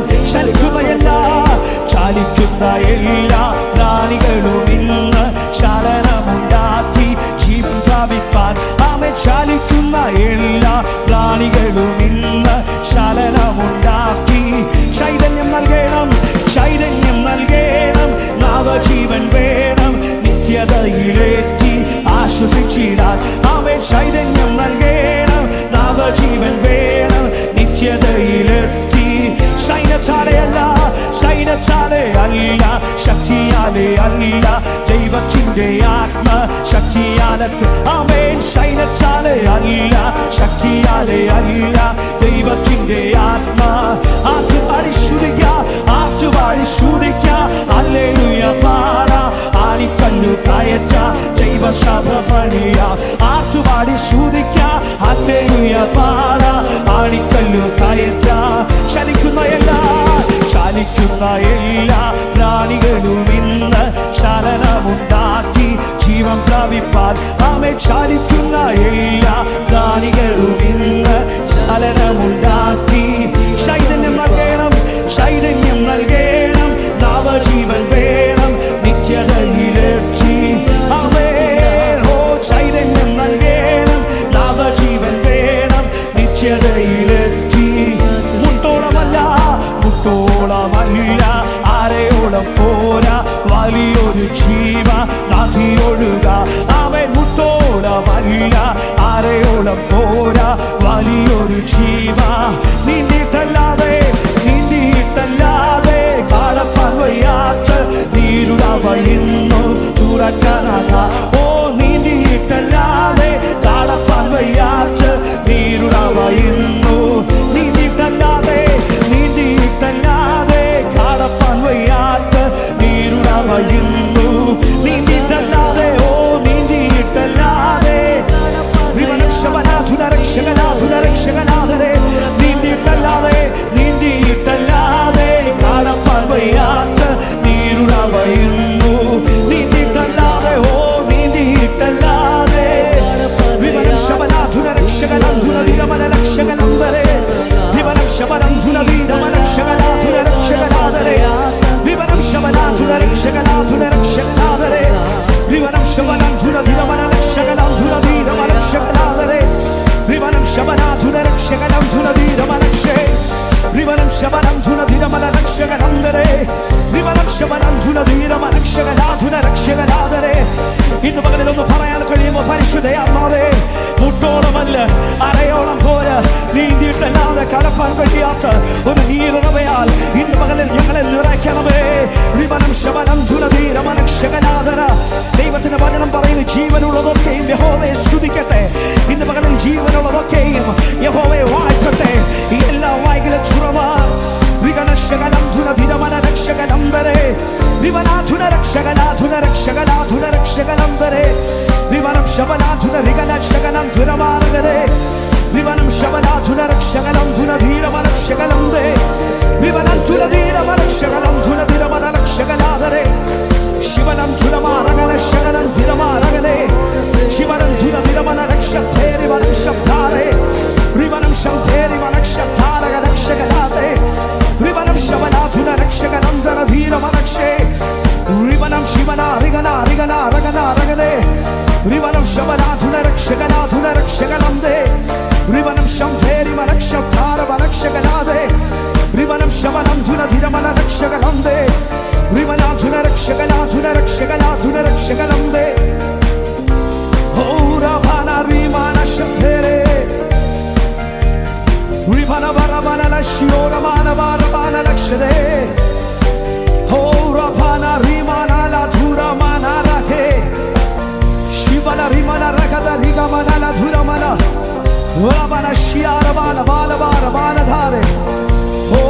ചലിക്കുന്ന എല്ലാ പ്രാണികളും ഇന്ന് ചലനമുണ്ടാക്കി ജീവൻ പ്രാപിപ്പാൻ. ആമേൻ. ചലിക്കുന്ന എല്ലാ പ്രാണികളും ഇന്ന് ചലനമുണ്ടാക്കി. ചൈതന്യം നൽകണം, നവജീവൻ വേണം, നിത്യതയിലെത്തി ആശ്വസിച്ചിടാൻ. ആമേൻ. ചൈതന്യം നൽകണം, നവജീവൻ വേണം, നിത്യതയിലെത്തി. ശൈലശാലെ അല്ല, ശക്തിയാലെ അല്ല, ദൈവത്തിന്റെ ആത്മ ശക്തിയാലത്ത്. ആമേൻ. ശൈലശാലെ അല്ല, ശക്തിയാലെ അല്ല, ദൈവത്തിന്റെ ആത്മ. ആറ്റുപാടി സ്തുതിക്കാം, ഹല്ലേലൂയ പാടാം. ആണിക്കല്ലു കയറ്റാം, ദൈവസഭ പണിയാം. ആറ്റുപാടി സ്തുതിക്കാം, ഹല്ലേലൂയ പാടാം. ആണിക്കല്ലു കയറ്റാം. ചലിക്കുന്ന എല്ലാ പ്രാണികളും ഇന്ന് ചലനമുണ്ടാക്കി ജീവൻ പ്രാപിപ്പാൻ. ആമേൻ. ചലിക്കുന്ന എല്ലാ പ്രാണികളും ഇന്ന് ചലനമുണ്ടാക്കി. ചൈതന്യം നൽകണം, നവജീവൻ വേണം, നിത്യതയിലെത്തി. ആമേൻ. ഓ ചൈതന്യം നൽകണം, നവജീവൻ വേണം, നിത്യതയിലെത്തി. മുട്ടോളമല്ല, ആരെ വലിയൊരു ജീവ നീന്തിയിട്ടല്ലാതെ കാളപ്പാൻ വയ്യാത്ത നീരുറവയുന്നു തുറക്കാനാഥ. ഓ നീന്തിയിട്ടല്ലാതെ കാളപ്പാൻ വയ്യാത്ത നീരുറവയുന്നു. നീന്തിയിട്ടല്ലാതെ കാളപ്പാൻ വയ്യാത്ത നീരുറവയുന്നു. നീന്തിയിട്ടല്ലാതെ ഓ നീന്തിയിട്ടല്ലാതെ രക്ഷകനാഥുരക്ഷകനാഥരെ നീന്തിയിട്ടല്ലാതെ കാളപ്പാൻ വയ്യാത്ത നീരുറവയുന്നു. നീന്തിയിട്ടല്ലാതെ ഓ നീന്തിയിട്ടല്ലാതെ ശബനാഥുരക്ഷകനാഥുരക്ഷകനാഥുരക്ഷകനാഥരെ ശബനാഥുരക്ഷകനാഥുരക്ഷകനാഥരെ ശബനാഥുരക്ഷകനാഥുരക്ഷകനാഥരെ ശബനാഥുരക്ഷകനാഥുരക്ഷകനാഥുരക്ഷകനാഥരെ ഇന്ന് പകലിലൊന്ന് പറയാൻ കഴിയുമോ? പരിശുദ്ധയാത്മാവേ, മുട്ടോളമല്ല അരയോളം പോലെ നീന്തിയിട്ടല്ലാതെ കടപ്പാൻ കഴിയാത്ത ഒരു നീരുറവയാൽ ഇന്ന് പകലിൽ ഞങ്ങളെ നിറയ്ക്കണമേ. ദൈവത്തിന്റെ വചനം പറയുന്നു, ജീവനുള്ളതൊക്കെയും യഹോവയെ സ്തുതിക്കട്ടെ. ഇന്ന് പകലിൽ ജീവനുള്ളതൊക്കെയും യഹോവയെ വാഴ്ത്തട്ടെ. ഈ എല്ലാ വായ്കളെ തുറന്ന് ശിവനം തുലമാരകനെ ശകനം തിരമാരകനെ ശിവനം തുലതിരമന രക്ഷത്തേരി വനക്ഷാരെ റിവനം ശംതേരി വനക്ഷാരക രക്ഷകനാഥേ റിവനം ശവനാഥുന രക്ഷകനന്ദന ധീരമനക്ഷേ റിവനം ശിവന റിഗന റിഗന രഗന രഗനെ റിവനം ശവനാഥുന രക്ഷകനാഥുന റിവനം ശംതേരി വനക്ഷാര വനക്ഷകനാഥേ റിവനം ശവനം ധുനധിരമന രക്ഷകനന്ദേ റിവനാഥുന രക്ഷകനാഥുന ഓ രഭന റിമാന ശംതേരെ റിവന വരവന ലക്ഷ്യോരമാന വരവന ലക്ഷദേ ഓ രഭന റിമാന ലധുരമന രഖേ ശിവന റിമന രഗത റിഗമന ലധുരമന രവന ശിയാരമന ബാലവാരമന ധാരെ ഓ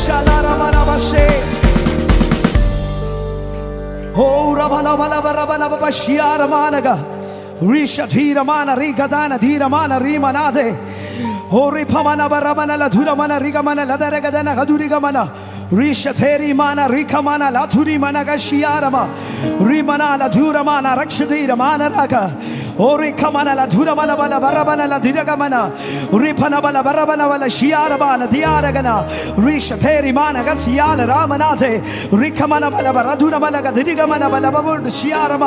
ശലരമന വശേ ഓ രവന വലവരവന വശിയാരമാനഗ ഋഷധീരമാന റിഗദാന ധീരമാന റീമനാഥേ ഓ റിഭമന വരവന ലധുരമന റിഗമന ലദരഗദന ഹദുരിഗമന ഋഷധേരിമാന റിഖമന ലധുരിമന ഗശിയാരമ റിമന ലധുരമന രക്ഷധീരമാന രഗ ഓ റിഖമന ലധുരമന വല വരവന ലധിരഗമന റിഭന വല വരവന വല ശിയാരമാന ധിയാരഗന ഋഷധേരിമാന ഗസിയാല രാമനാഥേ റിഖമന വല വരധുരമന ഗധിരിഗമന വല വവുഡ് ശിയാരമ.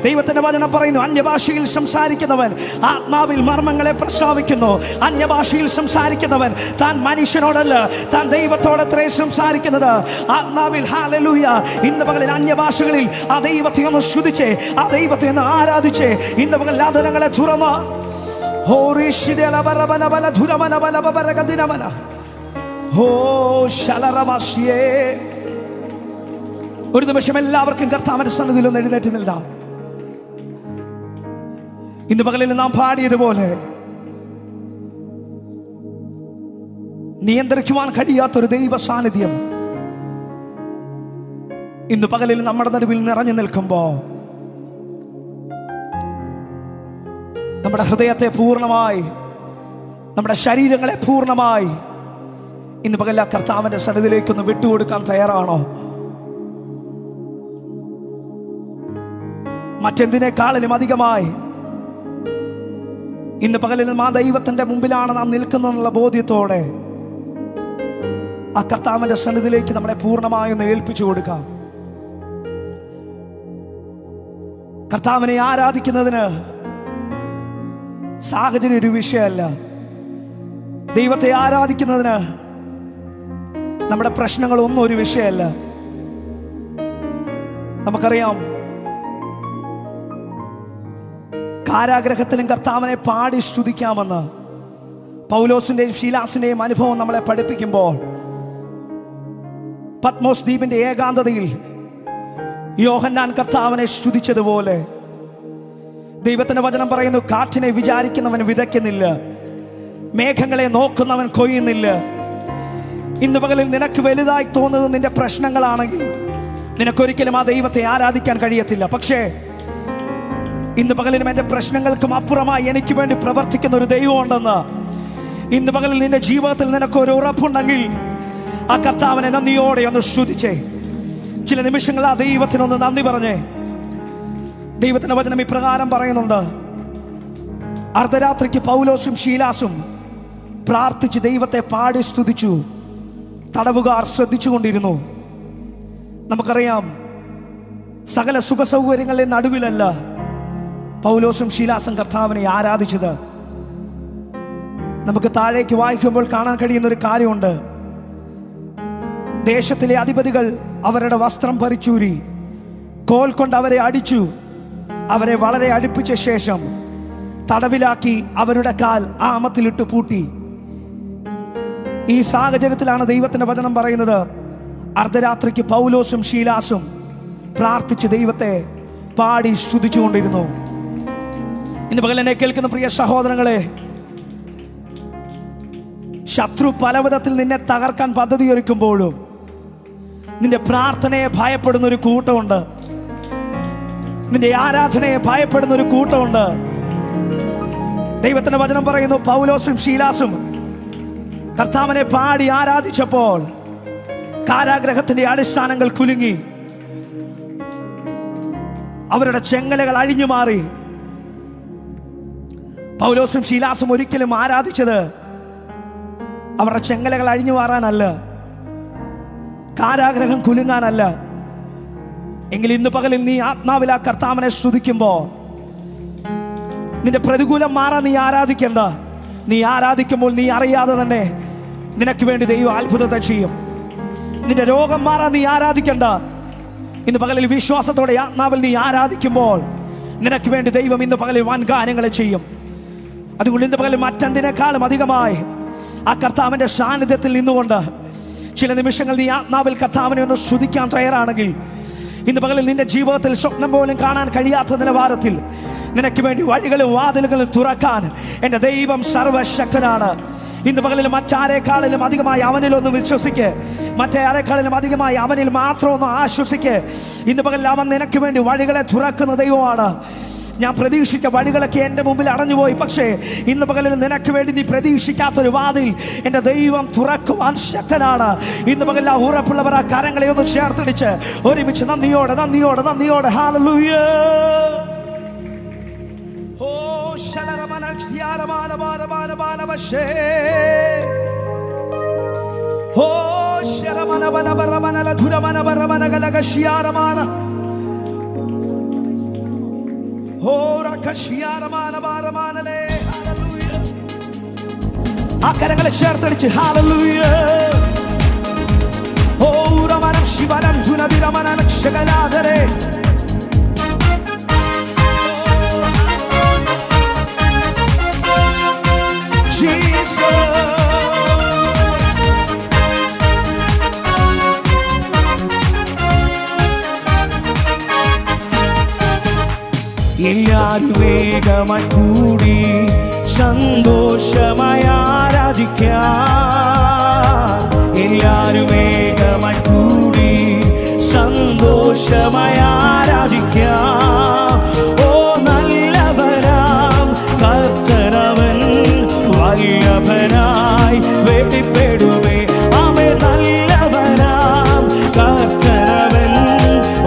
ദൈവത്തിന്റെ വചനം പറയുന്നു, അന്യഭാഷയിൽ സംസാരിക്കുന്നവൻ ആത്മാവിൽ മർമ്മങ്ങളെ പ്രസ്താവിക്കുന്നു. അന്യഭാഷയിൽ സംസാരിക്കുന്നവൻ താൻ മനുഷ്യനോടല്ല, താൻ ദൈവത്തോടത്രേ സംസാരിക്കുന്നത്. ആത്മാവിൽ ഹല്ലേലൂയ. ഇന്ന് പകലിൽ അന്യഭാഷകളിൽ ആ ദൈവത്തെ ഒന്ന് സ്തുതിച്ച്, ആ ദൈവത്തെ ഒന്ന് ആരാധിച്ച് ഇന്ന് പകൽ ആദരങ്ങളെ തുറന്ന് ഒരു നിമിഷം എല്ലാവർക്കും കർത്താവിന്റെ സന്നിധിയിൽ ഒന്ന് എഴുന്നേറ്റ് നിൽക്കാം. ഇന്ന് പകലിൽ നാം പാടിയതുപോലെ നിയന്ത്രിക്കുവാൻ കഴിയാത്തൊരു ദൈവ സാന്നിധ്യം ഇന്ന് പകലിൽ നമ്മുടെ നടുവിൽ നിറഞ്ഞു നിൽക്കുമ്പോ നമ്മുടെ ഹൃദയത്തെ പൂർണ്ണമായി, നമ്മുടെ ശരീരങ്ങളെ പൂർണ്ണമായി ഇന്ന് പകൽ ആ കർത്താവിന്റെ സന്നിധിയിലേക്കൊന്ന് വിട്ടുകൊടുക്കാൻ തയ്യാറാണോ? മറ്റെന്തിനേക്കാളിലും അധികമായി ഇന്ന് പകലിൽ ആ ദൈവത്തിന്റെ മുമ്പിലാണ് നാം നിൽക്കുന്നതെന്നുള്ള ബോധ്യത്തോടെ ആ കർത്താവിന്റെ സന്നിധിയിലേക്ക് നമ്മളെ പൂർണ്ണമായി ഒന്ന് ഏൽപ്പിച്ചു കൊടുക്കാം. കർത്താവിനെ ആരാധിക്കുന്നതിന് സാഹചര്യം ഒരു വിഷയമല്ല. ദൈവത്തെ ആരാധിക്കുന്നതിന് നമ്മുടെ പ്രശ്നങ്ങളൊന്നും ഒരു വിഷയമല്ല. നമുക്കറിയാം, കാരാഗ്രഹത്തിലും കർത്താവിനെ പാടി സ്തുതിക്കാമെന്ന് പൗലോസിന്റെയും ശീലാസിന്റെയും അനുഭവം നമ്മളെ പഠിപ്പിക്കുമ്പോൾ പത്മോസ് ദ്വീപിന്റെ ഏകാന്തതയിൽ യോഹന്നാൻ കർത്താവിനെ സ്തുതിച്ചതുപോലെ ദൈവത്തിന്റെ വചനം പറയുന്നു, കാറ്റിനെ വിചാരിക്കുന്നവൻ വിതയ്ക്കുന്നില്ല, മേഘങ്ങളെ നോക്കുന്നവൻ കൊയ്യുന്നില്ല. ഇന്ന് പകലിൽ നിനക്ക് വലുതായി തോന്നുന്നത് നിന്റെ പ്രശ്നങ്ങളാണെങ്കിൽ നിനക്കൊരിക്കലും ആ ദൈവത്തെ ആരാധിക്കാൻ കഴിയത്തില്ല. പക്ഷേ ഇന്ന് പകലിലും എൻ്റെ പ്രശ്നങ്ങൾക്കും അപ്പുറമായി എനിക്ക് വേണ്ടി പ്രവർത്തിക്കുന്ന ഒരു ദൈവമുണ്ടെന്ന് ഇന്ന് പകലിൽ നിന്റെ ജീവിതത്തിൽ നിനക്കൊരു ഉറപ്പുണ്ടെങ്കിൽ ആ കർത്താവിനെ നന്ദിയോടെ ഒന്ന് സ്തുതിച്ചേ. ചില നിമിഷങ്ങൾ ആ ദൈവത്തിനൊന്ന് നന്ദി പറഞ്ഞേ. ദൈവത്തിന്റെ വചനം ഇപ്രകാരം പറയുന്നുണ്ട്, അർദ്ധരാത്രിക്ക് പൗലോസും ശീലാസും പ്രാർത്ഥിച്ച് ദൈവത്തെ പാടി സ്തുതിച്ചു. തടവുകാർ ശ്രദ്ധിച്ചുകൊണ്ടിരുന്നു. നമുക്കറിയാം, സകല സുഖ സൗകര്യങ്ങളുടെ നടുവിലല്ല പൗലോസും ശീലാസും കർത്താവിനെ ആരാധിച്ചത്. നമുക്ക് താഴേക്ക് വായിക്കുമ്പോൾ കാണാൻ കഴിയുന്ന ഒരു കാര്യമുണ്ട്. ദേശത്തിലെ അധിപതികൾ അവരുടെ വസ്ത്രം പറിച്ചൂരി, കോൽ കൊണ്ട് അവരെ അടിച്ചു, അവരെ വളരെ അടുപ്പിച്ച ശേഷം തടവിലാക്കി അവരുടെ കാൽ ആമത്തിലിട്ട് പൂട്ടി. ഈ സാഹചര്യത്തിലാണ് ദൈവത്തിന്റെ വചനം പറയുന്നത്, അർദ്ധരാത്രിക്ക് പൗലോസും ശീലാസും പ്രാർത്ഥിച്ച് ദൈവത്തെ പാടി സ്തുതിച്ചുകൊണ്ടിരുന്നു. ഇന്ന് പകൽ എന്നെ കേൾക്കുന്ന പ്രിയ സഹോദരങ്ങളെ, ശത്രു പലവിധത്തിൽ നിന്നെ തകർക്കാൻ പദ്ധതി ഒരുക്കുമ്പോഴും നിന്റെ പ്രാർത്ഥനയെ ഭയപ്പെടുന്ന ഒരു കൂട്ടമുണ്ട്, നിന്റെ ആരാധനയെ ഭയപ്പെടുന്ന ഒരു കൂട്ടമുണ്ട്. ദൈവത്തിന്റെ വചനം പറയുന്നു, പൗലോസും ശീലാസും കർത്താവിനെ പാടി ആരാധിച്ചപ്പോൾ കാരാഗ്രഹത്തിന്റെ അടിസ്ഥാനങ്ങൾ കുലുങ്ങി, അവരുടെ ചെങ്ങലകൾ അഴിഞ്ഞു മാറി. പൗലോസും ശീലാസും ഒരിക്കലും ആരാധിച്ചത് അവരുടെ ചെങ്ങലകൾ അഴിഞ്ഞു മാറാനല്ല, കാരാഗ്രഹം കുലുങ്ങാനല്ല. എങ്കിൽ ഇന്ന് പകലിൽ നീ ആത്മാവിൽ ആ കർത്താവിനെ സ്തുതിക്കുമ്പോൾ നിന്റെ പ്രതികൂലം മാറാൻ നീ ആരാധിക്കണ്ട. നീ ആരാധിക്കുമ്പോൾ നീ അറിയാതെ തന്നെ നിനക്ക് വേണ്ടി ദൈവം അത്ഭുതത്തെ ചെയ്യും. നിന്റെ രോഗം മാറാൻ നീ ആരാധിക്കണ്ട. ഇന്ന് പകലിൽ വിശ്വാസത്തോടെ ആത്മാവിൽ നീ ആരാധിക്കുമ്പോൾ നിനക്ക് വേണ്ടി ദൈവം ഇന്ന് പകലിൽ വൻ കാര്യങ്ങളെ ചെയ്യും. അതുകൊണ്ട് ഇന്ന് പകലിൽ മറ്റെന്തിനേക്കാളും അധികമായി ആ കർത്താവിന്റെ സാന്നിധ്യത്തിൽ നിന്നുകൊണ്ട് ചില നിമിഷങ്ങൾ നീ ആത്മാവിൽ കർത്താവിനെ ഒന്ന് സ്തുതിക്കാൻ തയ്യാറാണെങ്കിൽ ഇന്ന് പകലിൽ നിന്റെ ജീവിതത്തിൽ സ്വപ്നം പോലും കാണാൻ കഴിയാത്ത നിലവാരത്തിൽ നിനക്ക് വേണ്ടി വഴികളും വാതിലുകളും തുറക്കാൻ എൻ്റെ ദൈവം സർവശക്തനാണ്. ഇന്ന് പകലിൽ മറ്റാരേക്കാളിലും അധികമായി അവനിലൊന്ന് വിശ്വസിക്ക്, മറ്റാരേക്കാളിലും അധികമായി അവനിൽ മാത്രം ഒന്ന് ആശ്വസിക്ക്. ഇന്ന് പകലിൽ അവൻ നിനക്ക് വേണ്ടി വഴികളെ തുറക്കുന്ന ദൈവമാണ്. ഞാൻ പ്രതീക്ഷിച്ച വഴികളൊക്കെ എൻ്റെ മുമ്പിൽ അടഞ്ഞുപോയി, പക്ഷേ ഇന്ന് പകലിൽ നിനക്ക് വേണ്ടി നീ പ്രതീക്ഷിക്കാത്തൊരു വാതിൽ എൻ്റെ ദൈവം തുറക്കുവാൻ ശക്തനാണ്. ഇന്ന് പകലിൽ ആ ഉറപ്പുള്ളവർ ആ കരങ്ങളെ ഒന്ന് ചേർത്തിടിച്ച് ഒരുമിച്ച് നന്ദിയോടെ നന്ദിയോടെ നന്ദിയോടെ ഹല്ലേലൂയ. ഓ ശലരമന ഖിയാരമാന ബാരമാന ബാലവശേ, ഓ ശരമന ബലബരമന ലധുരമന ബരമന ഗലഗശിയാരമാന, ആ കരങ്ങളെ ചേർത്തടിച്ച് ഹല്ലേലൂയ. ഓ രമനം ശിവലം ജുനദിരമന ലക്ഷകലാധരേ, എല്ലാരും വേഗമായി കൂടി സന്തോഷമായി ആരാധിക്കാം. എല്ലാരും വേഗമായി കൂടി സന്തോഷമായി ആരാധിക്കാം. ഓ നല്ലവനാം കർത്തനവൻ വല്ലഭനായി വെളിപ്പെടുമേ. ആമേ നല്ലവനാം കർത്തനവൻ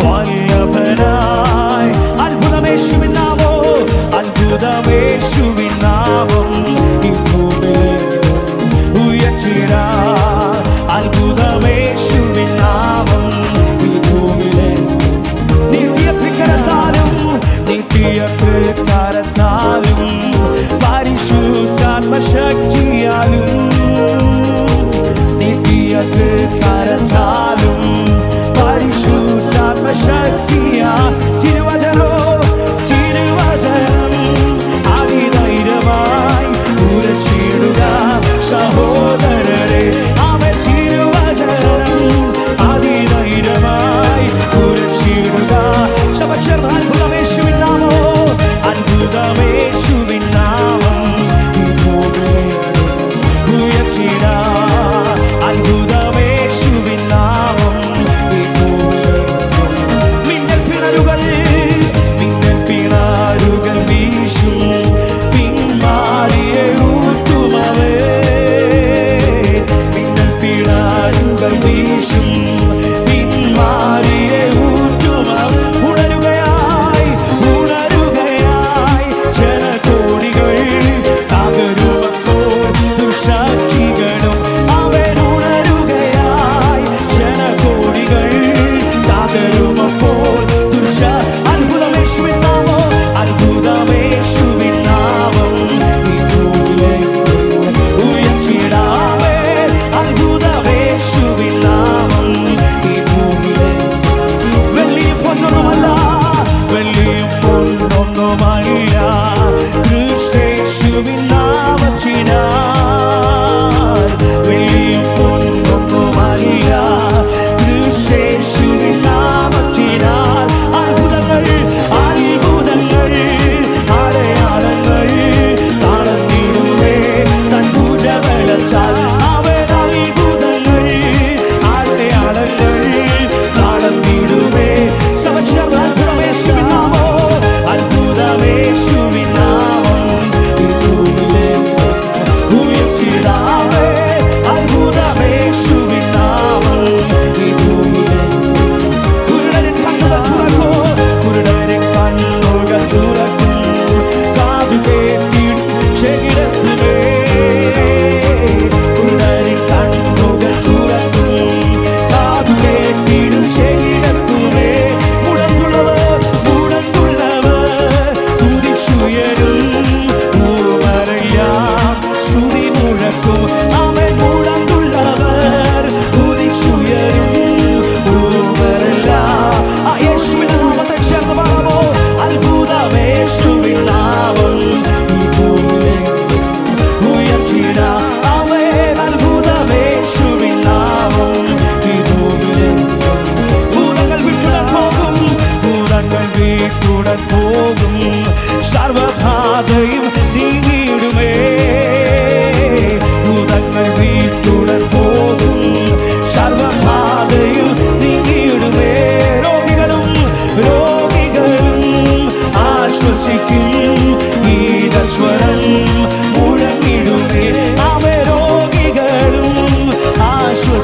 വല്ലഭനായി. അത്ഭുതമേശുവിൻ നാമം, അത്ഭുതമേശുവിൻ നാമം ഈ ഭൂമിയിൽ ഉയർത്തിടാം. അത്ഭുതമേ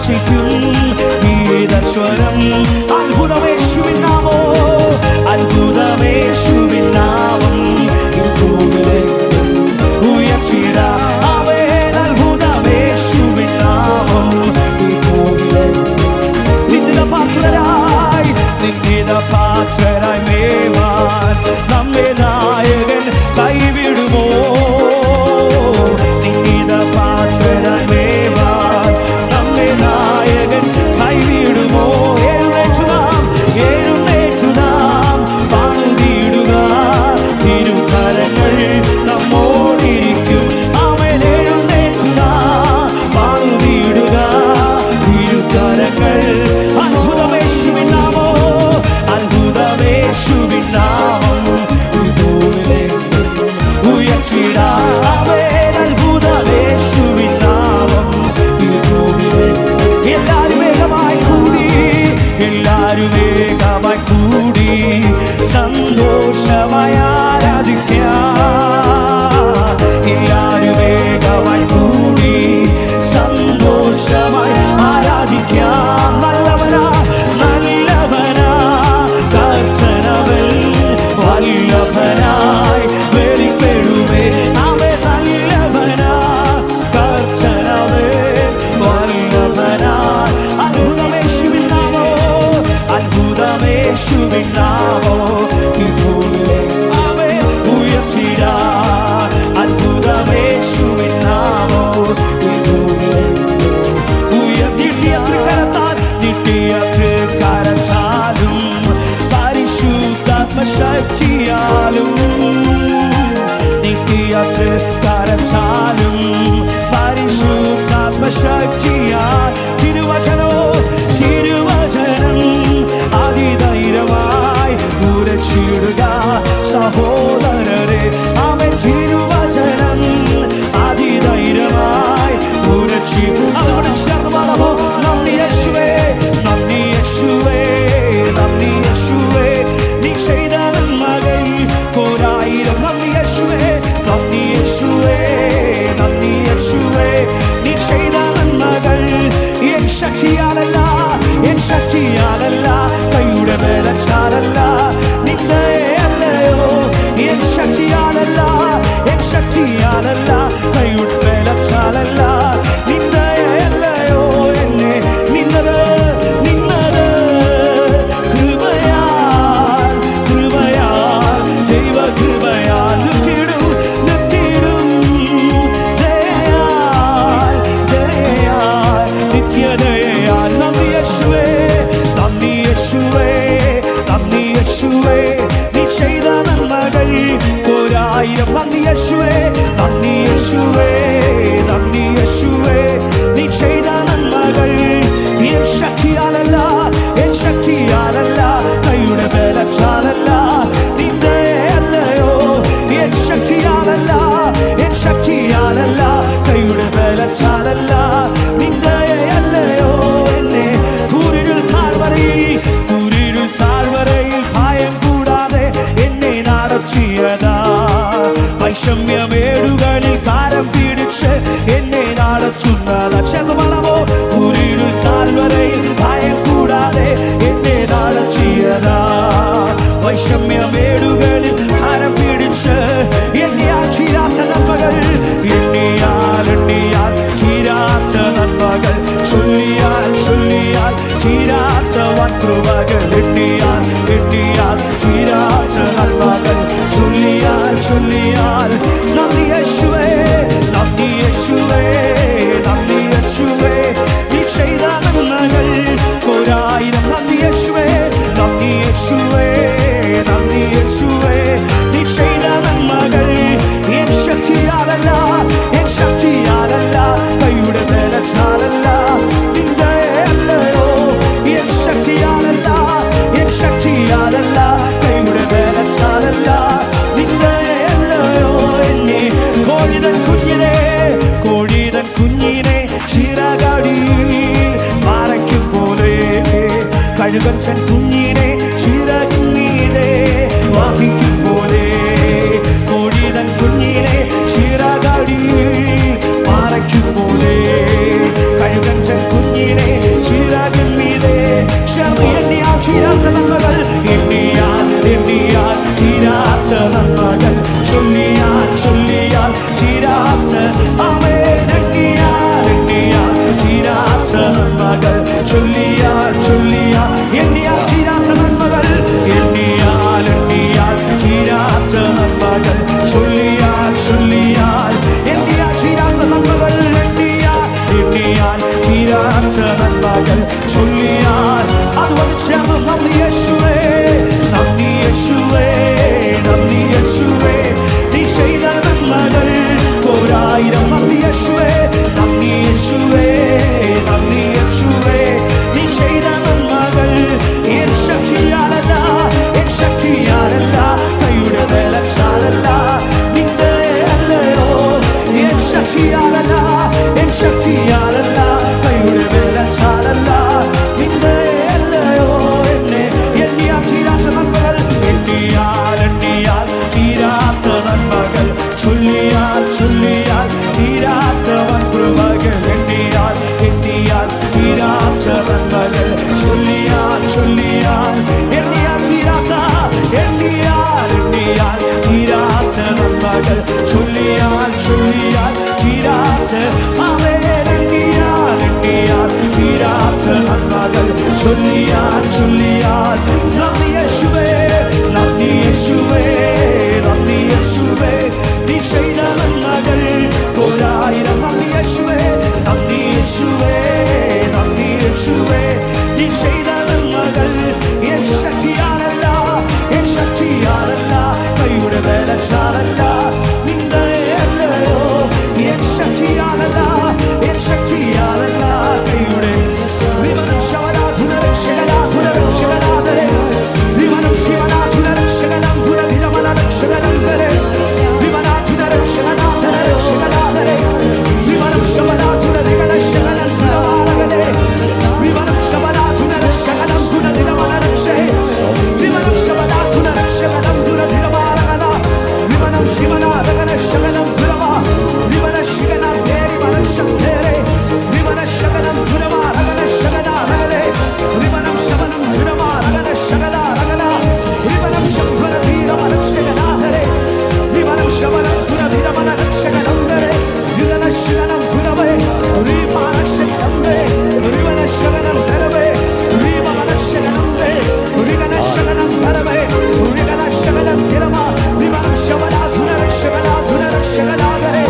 ഘോഷിക്കും ഗീതസ്വരം. അത്ഭുതമേശുവിൻ നാമം, അത്ഭുതമേശുവിൻ നാമം ഈ ഭൂമിയിലെങ്ങും ഉയർത്തിടാം. ആമേൻ. അത്ഭുതമേശുവിൻ നാമം ഈ ഭൂമിയിലെങ്ങും. നിന്ദിതപാത്രരായി മേവാൻ നമ്മെ നായകൻ കൈവിടുമോ? നിന്ദിതപാത്രരായി മേവാൻ നമ്മെ നായകൻ കൈവിടുമോ? എഴുന്നേറ്റു നാം പണിതിടുക, തിരുകരങ്ങൾ നമ്മോടിരിക്കും. ആമേൻ. എഴുന്നേറ്റു നാം പണിതിടുക, തിരുകരങ്ങൾ. അത്ഭുതമേശുവിൻ നാമം, അത്ഭുതമേശുവിൻ നാമം ഈ ഭൂമിയിലെങ്ങും ഉയർത്തിടാം. ആമേൻ. അത്ഭുതമേശുവിൻ നാമം ഈ ഭൂമിയിലെങ്ങും. എല്ലാരും വേഗമായി കൂടി, എല്ലാരും വേഗമായി കൂടി സന്തോഷമായി ആരാധിക്കാം. എല്ലാരും വേഗമായി കൂടി സന്തോഷമായി ആരാധിക്കാം. നല്ലവനാ നല്ലവനാ കർത്തനവൻ വല്ലഭനായി വെളിപ്പെടുമേ. ആമേൻ. നല്ലവനാ കർത്തനവൻ വല്ലഭനായി. അത്ഭുതമേശുവിൻ നാമം, അത്ഭുതമേശുവിൻ നാമം ഈ ഭൂമിയിലെങ്ങും ആമേൻ ഉയർത്തിടാം. അത്ഭുതമേശുവിൻ നാമം ഈ ഭൂമിയിലെങ്ങും ഉയർത്തിയ തൃക്കരത്താൽ, നീട്ടിയ തൃക്കരത്താലും പരിശുദ്ധാത്മശക്തിയാലും, നീട്ടിയ തൃക്കരത്താലും പരിശുദ്ധാത്മശക്തിയാൽ. തിരുവചനം അതിധൈര്യമായി ഉരച്ചിടുക സഹോദരരെ. ആമേൻ. തിരുവചനം അതിധൈര്യമായി ഉരച്ചിടുക. അതോട് ചേർന്ന് പാടാമോ? നന്ദി യേശുവേ, നന്ദി യേശുവേ, നന്ദി യേശുവേ, നീ ചെയ്ത നന്മകൾ ഒരായിരം. നന്ദി യേശുവേ, നന്ദി യേശുവേ, നന്ദി യേശുവേ, നീ ചെയ്ത നന്മകൾ ചൊല്ലിയാൽ എണ്ണിയാൽ തീരാത്ത നന്മകൾ, എണ്ണിയാൽ തീരാത്ത നന്മകൾ, ചൊല്ലിയാൽ എണ്ണിയാൽ തീരാത്ത നന്മകൾ, എണ്ണിയാൽ തീരാത്ത നന്മകൾ, ചൊല്ലിയാൽ അതുകൊണ്ട് ചേർന്ന് നന്ദി യേശുവേ, നന്ദി യേശുവേ, നന്ദി യേശുവേ, നീ ചെയ്ത നന്മകൾ ഒരായിരം. നന്ദി യേശുവേ, നന്ദി യേശുവേ, നന്ദി യേശുവേ, നീ ചെയ്ത നന്മകൾ എൻ ശക്തിയാലല്ല, എൻ ശക്തിയാലല്ല, കൈയുടെ ബലത്താലല്ല, നിന്റെ അല്ലയോ, എൻ ശക്തിയാലല്ല, എൻ ശക്തിയാലല്ല, കൈയുടെ ബലത്താലല്ല, നിന്റെ അല്ലയോ, എന്നെ എണ്ണിയാൽ തീരാത്ത നന്മകൾ, എണ്ണിയാൽ തീരാത്ത നന്മകൾ, ചൊല്ലിയാൽ തീരാത്തവൻ കൃപകൾ, എണ്ണിയാൽ തീരാത്ത നന്മകൾ, ചൊല്ലിയാൽ എണ്ണിയാൽ തീരാത്ത നന്മകൾ, ചൊല്ലിയാൽ തീരാത്ത അവൻ, എണ്ണിയാൽ തീരാത്ത നന്മകൾ, ചൊല്ലിയാൽ നന്ദി യേശുവേ, നന്ദി യേശുവേ, നന്ദി യേശുവേ, നീ ചെയ്ത നന്മകൾ ഒരായിരം. നന്ദി യേശുവേ, നന്ദി യേശുവേ, നന്ദി യേശുവേ, നീ ചെയ്ത നന്മകൾ എൻ ശക്തിയാലല്ല, എൻ ശക്തിയാലല്ല, കൈയുടെ ബലത്താലല്ല, നിന്റെ അല്ലയോ, എൻ ശക്തിയാലല്ല, എൻ ശക്തിയാലല്ല, കൈയുടെ വിമനം ശവനാഥുന രക്ഷകനാഥുന രക്ഷകനാഥരെ, വിമനം ശിവനാഥുന രക്ഷകനം പുനഃ രക്ഷകനന്തരെ, വിമനാഥുന രക്ഷകനാഥന രക്ഷകനാഥരെ, വിമനം ശവനാഥുന രക്ഷകനം പുനഃ വിമനം ശവനാഥുന രക്ഷകനം പുനഃ രക്ഷേ, വിമനം ശവനാഥുന രക്ഷകനം പുനഃ വിമനം ശിവനാഥന ശകനം പുനഃ വിമന ശിവന തേരി മനഃശക്തേരെ, വിമന ശകനം പുനഃ ശകനാരകരെ, വിമനം ശവനം പുനഃ ശകനാരകന, വിമനം ശംഭര ധീര മനഃശകനാഥരെ, വിമനം ശവനം പുനഃ രക്ഷകനന്തരെ, വിമന ശകനം പുനവേ വിമാനശകനന്തേ, വിമന ശകനം ധരവേ വിമാനശകനന്തേ, വിമന ശകനം ധരവേ വിമന ശകനം ധിരമ, വിമനം ശവനാഥുന രക്ഷകനാഥരെ,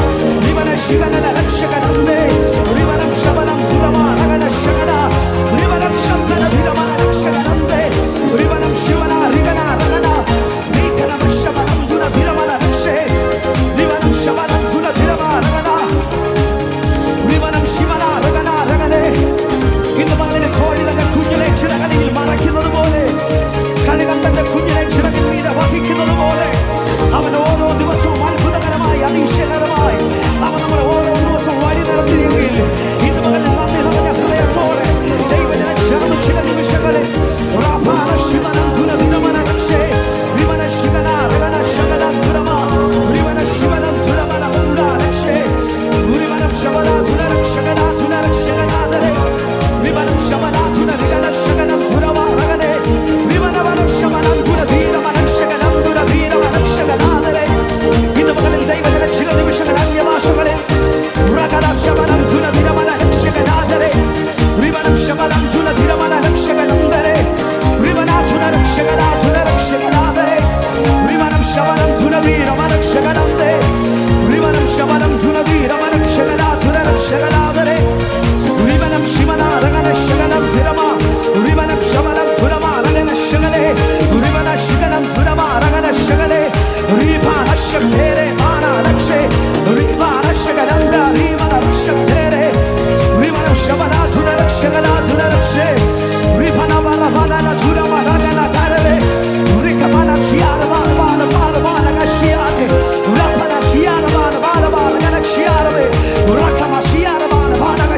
വിമന ശിവന രക്ഷകനന്തേ, വിമനം ശവനം പുനഃ ശകന, വിമനം ശബ്ദന ധിരമ രക്ഷകനന്തേ, വിമനം ശിവന രിഗന രഗന, വികനം ശവനം പുനഃ ധിരമ രക്ഷേ, വിമനം ശവനം പുനഃ ധിരമ രഗന, വിമനം ശിവന രഗന രഗനെ. ഇന്ന് മകനെ കോഴി തന്റെ കുഞ്ഞിനെ ചിറകടിയിൽ മറയ്ക്കുന്നത് പോലെ, കണികൻ തന്റെ കുഞ്ഞിനെ ചിറകിൽ മീതെ വഹിക്കുന്നത് പോലെ, അവൻ ഓരോ ദിവസവും അത്ഭുതകരമായി അതിശയകരമായി അവൻ നമ്മളെ ഓരോ ദിവസവും വഴി നടത്തിയെങ്കിൽ ഇന്ന് മകനെ നന്ദി നിറഞ്ഞ ഹൃദയത്തോടെ ദൈവത്തിനെ ചേർന്ന് ചില നിമിഷങ്ങളിൽ ശിവനം ദുരമന രക്ഷേ, വിമന ശിവന രഗന ശകലം ദുരമ, വിമന ശിവനം ദുരമന രക്ഷേ, വിമനം ശവന ദുരക്ഷകനാഥരെ, വിമനം ശവന ദുരഗന ശകലം ദുരമ രഗനെ, വിമനവനം ശവനം ദുരധീര മനഃശകലം ദുരധീര മനഃശകനാഥരെ. ഇന്ന് മകളിൽ ദൈവത്തിലെ ചില നിമിഷങ്ങൾ അന്യഭാഷകളിൽ ശവനം ദുരധിരമന രക്ഷകനാഥരെ, വിമനം ശവനം ദുരധിരമന രക്ഷകനന്തരെ, വിമനാഥുന രക്ഷകനാഥുന രക്ഷകനാഥരെ, വിമനം ശവനം ദുരധീര മനഃശകനന്തേ, വിമനം ശവനം ദുരധീര മനഃശകനാഥുന രക്ഷകനാഥരെ, വിമനം ശിവനാരകന ശകനം ധിരമ, വിമനം ശവനം ദുരമാരകന ശകലേ, വിമന ശിവനം ദുരമാരകന ശകലേ, വിഭാന ശക്തേരെ മാന രക്ഷേ, വിഭാന ശകനന്ദ വിമന ശക്തേരെ, വിമനം ശവനാഥുന രക്ഷകനാഥുന രക്ഷേ, വിഭന വരവന ദുരമരകന ധരവേ, വികമന ശിയാരമാന ബാല ബാല ബാലക ശിയാതെ, രഫന ശിയാരമാന ബാല ബാലകന ശിയാരവേ, രകമ ശിയാരമാന ബാലക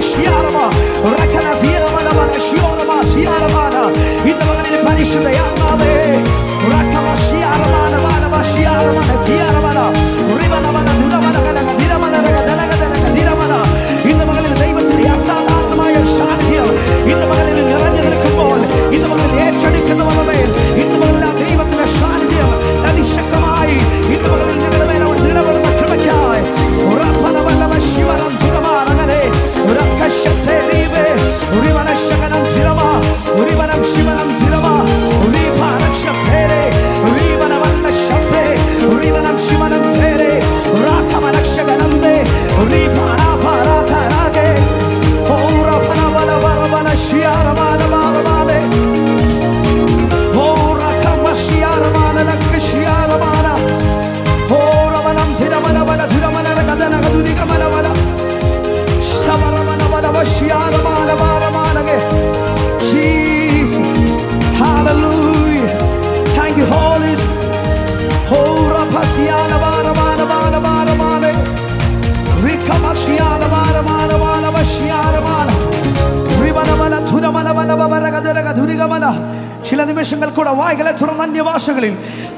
ചില നിമിഷങ്ങൾ കൂടെ വായികളെ തുറന്ന അന്യഭാഷകളിൽ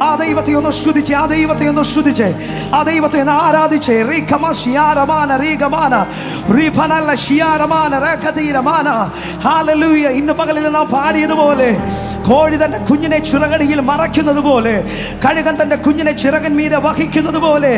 ആ ദൈവത്തെ ഒന്ന് സ്തുതിച്ച്, ആ ദൈവത്തെ ഒന്ന് സ്തുതിച്ച്, ആ ദൈവത്തെ ഒന്ന് ആരാധിച്ച്. ഇന്ന് പകലിൽ നാം പാടിയതുപോലെ കോഴി തന്റെ കുഞ്ഞിനെ ചിറകടിയിൽ മറയ്ക്കുന്നത് പോലെ, കഴുകൻ തന്റെ കുഞ്ഞിനെ ചിറകൻ മീതെ വഹിക്കുന്നത് പോലെ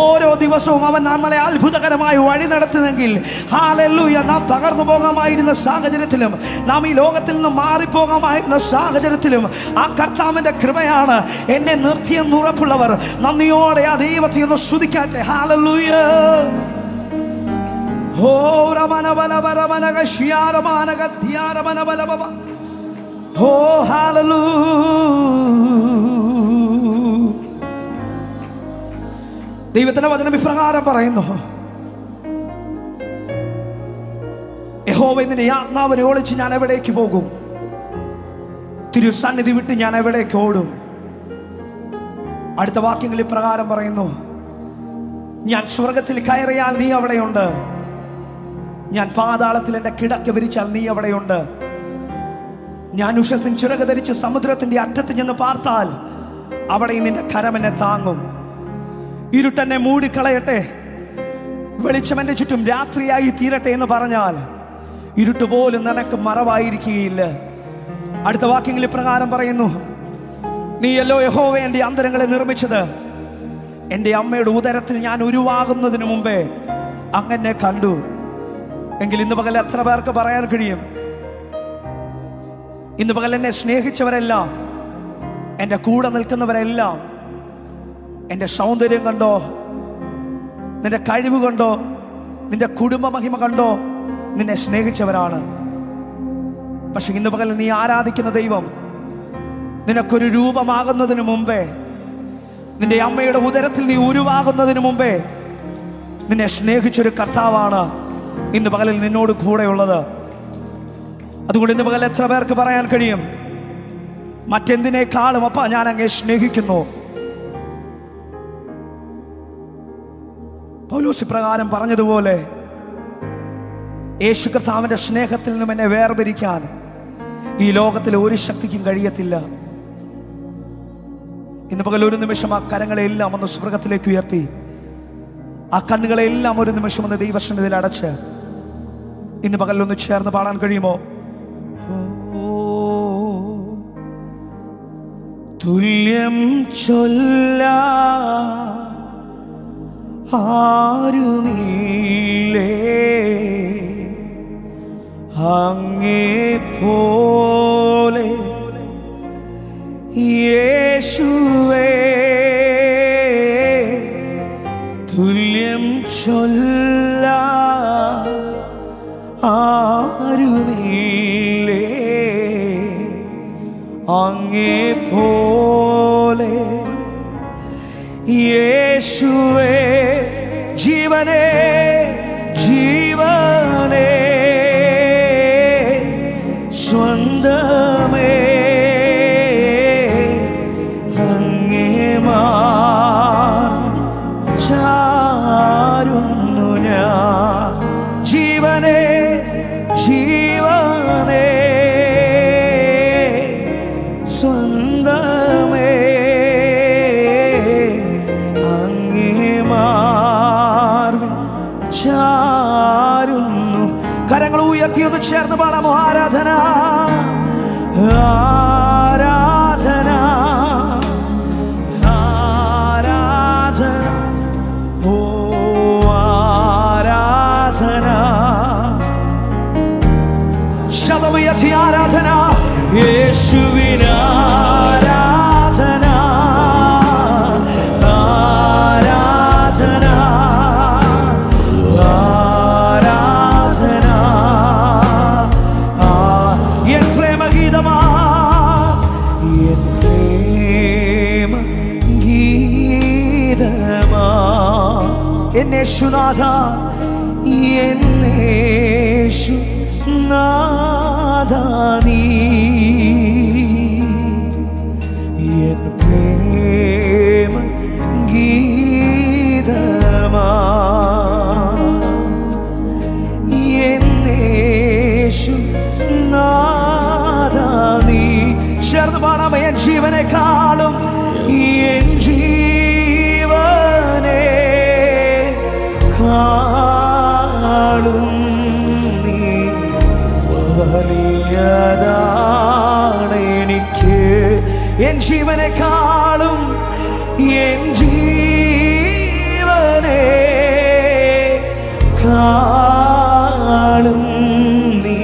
ഓരോ ദിവസവും അവൻ നമ്മളെ അത്ഭുതകരമായി വഴി നടത്തുന്നെങ്കിൽ ഹല്ലേലൂയ, നാം തകർന്നു പോകാമായിരുന്ന സാഹചര്യത്തിലും, നാം ഈ ലോകത്തിൽ നിന്ന് മാറിപ്പോകാമായിരുന്ന സാഹചര്യത്തിലും ആ കർത്താവിന്റെ കൃപയാണ് എന്നെ നിർത്തിയെന്ന് ഉറപ്പുള്ളവർ നന്ദിയോടെ ആ ദൈവത്തെ ഒന്ന് സ്തുതിക്കാറ്റെ. ഹല്ലേലൂയ. ഓ രമന ബല ബരമന ഗശ്യാരമാന ഗദ്യാരമന ബല ബബ. ഓ ഹല്ലേലൂയ. ദൈവത്തിന്റെ വചനം ഇപ്രകാരം പറയുന്നു, യഹോവ നിന്റെ ആത്മാവിനെ ഒളിച്ച് ഞാൻ എവിടേക്ക് പോകും? തിരുസന്നിധി വിട്ട് ഞാൻ എവിടേക്ക് ഓടും? അടുത്ത വാക്യങ്ങളിൽ പ്രകാരം പറയുന്നു, ഞാൻ സ്വർഗത്തിൽ കയറിയാൽ നീ അവിടെയുണ്ട്, ഞാൻ പാതാളത്തിൽ എൻ്റെ കിടക്ക വിരിച്ചാൽ നീ അവിടെയുണ്ട്, ഞാൻ ഉഷസ്സിൻ ചിറക് ധരിച്ച് സമുദ്രത്തിന്റെ അറ്റത്ത് ചെന്ന് പാർത്താൽ അവിടെ നിന്റെ കരം എന്നെ താങ്ങും. ഇരുട്ടെന്നെ മൂടിക്കളയട്ടെ, വെളിച്ചം എൻ്റെ ചുറ്റും രാത്രിയായി തീരട്ടെ എന്ന് പറഞ്ഞാൽ ഇരുട്ട് പോലും നിനക്ക് മറവായിരിക്കുകയില്ല. അടുത്ത വാക്യങ്ങളിൽ പ്രകാരം പറയുന്നു, നീയല്ലോ യഹോവ എൻ്റെ അന്തരങ്ങളെ നിർമ്മിച്ചത്, എൻ്റെ അമ്മയുടെ ഉദരത്തിൽ ഞാൻ ഉരുവാകുന്നതിന് മുമ്പേ അങ്ങനെ കണ്ടു. എങ്കിൽ ഇന്ന് പകൽ എത്ര പേർക്ക് പറയാൻ കഴിയും, ഇന്ന് പകൽ എന്നെ സ്നേഹിച്ചവരെല്ലാം, എൻ്റെ കൂടെ നിൽക്കുന്നവരെല്ലാം എൻ്റെ സൗന്ദര്യം കണ്ടോ, നിന്റെ കഴിവ് കണ്ടോ, നിന്റെ കുടുംബ മഹിമ കണ്ടോ നിന്നെ സ്നേഹിച്ചവരാണ്. പക്ഷെ ഇന്ന് പകൽ നീ ആരാധിക്കുന്ന ദൈവം നിനക്കൊരു രൂപമാകുന്നതിന് മുമ്പേ, നിന്റെ അമ്മയുടെ ഉദരത്തിൽ നീ ഉരുവാകുന്നതിന് മുമ്പേ നിന്നെ സ്നേഹിച്ചൊരു കർത്താവാണ് ഇന്ന് പകലിൽ നിന്നോട് കൂടെയുള്ളത്. അതുകൊണ്ട് ഇന്ന് പകൽ എത്ര പേർക്ക് പറയാൻ കഴിയും, മറ്റെന്തിനേക്കാളും അപ്പ ഞാൻ അങ്ങേ സ്നേഹിക്കുന്നു? പൗലോസ് പ്രകാരം പറഞ്ഞതുപോലെ യേശു കർത്താവിന്റെ സ്നേഹത്തിൽ നിന്നും എന്നെ വേർപിരിക്കാൻ ഈ ലോകത്തിലെ ഒരു ശക്തിക്കും കഴിയത്തില്ല. ഇന്ന് പകൽ ഒരു നിമിഷം ആ കരങ്ങളെല്ലാം ഒന്ന് സ്വർഗത്തിലേക്ക് ഉയർത്തി, ആ കണ്ണുകളെല്ലാം ഒരു നിമിഷം ഒന്ന് ദൈവസന്നിധിയിൽ അടച്ച് ഇന്ന് പകൽ ഒന്ന് ചേർന്ന് പാടാൻ കഴിയുമോ? തുല്യം ചൊല്ല ആരുമില്ലേ അങ്ങേ പോലെ യേശുവേ, തുല്യം ചൊല്ല ആരുമില്ലേ അങ്ങേ പോലെ യേശുവേ. ജീവനേ ജീവനേ സ്വന്തമേ അങ്ങേ ചാരുന്നു ഞാൻ. ജീവനേ ജീവനേ സ്വന്തമേ അങ്ങേ മാർവിൽ ചാരുന്നു. കരങ്ങൾ ഉയർത്തിയൊന്ന് ചേർന്ന് പാടാമോ? ആരാധന ആരാധന ആരാധന ഓ ആരാധന. ശതമുയർത്തി ആരാധന യേശുവിന് ആരാധന ആരാധന ആരാധന. എൻ പ്രേമഗീതമാ എൻ പ്രേമഗീതമാ എന്നേശുനാഥ എന്നേശുനാഥ നീ എൻ പ്രേമഗീതമാ എന്നേശുനാഥ നീ ജീവനെക്കാളും എൻ ജീവനെ കാളും നീ വലിയതാണ് എനിക്ക്. എൻ ജീവനെക്കാളും എൻ ജീവനെ കാളും നീ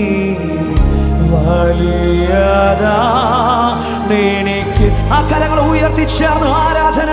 വലിയതാണ് എനിക്ക്. ആ കരങ്ങൾ ഉയർത്തിച്ചേർന്ന് ആരാധന.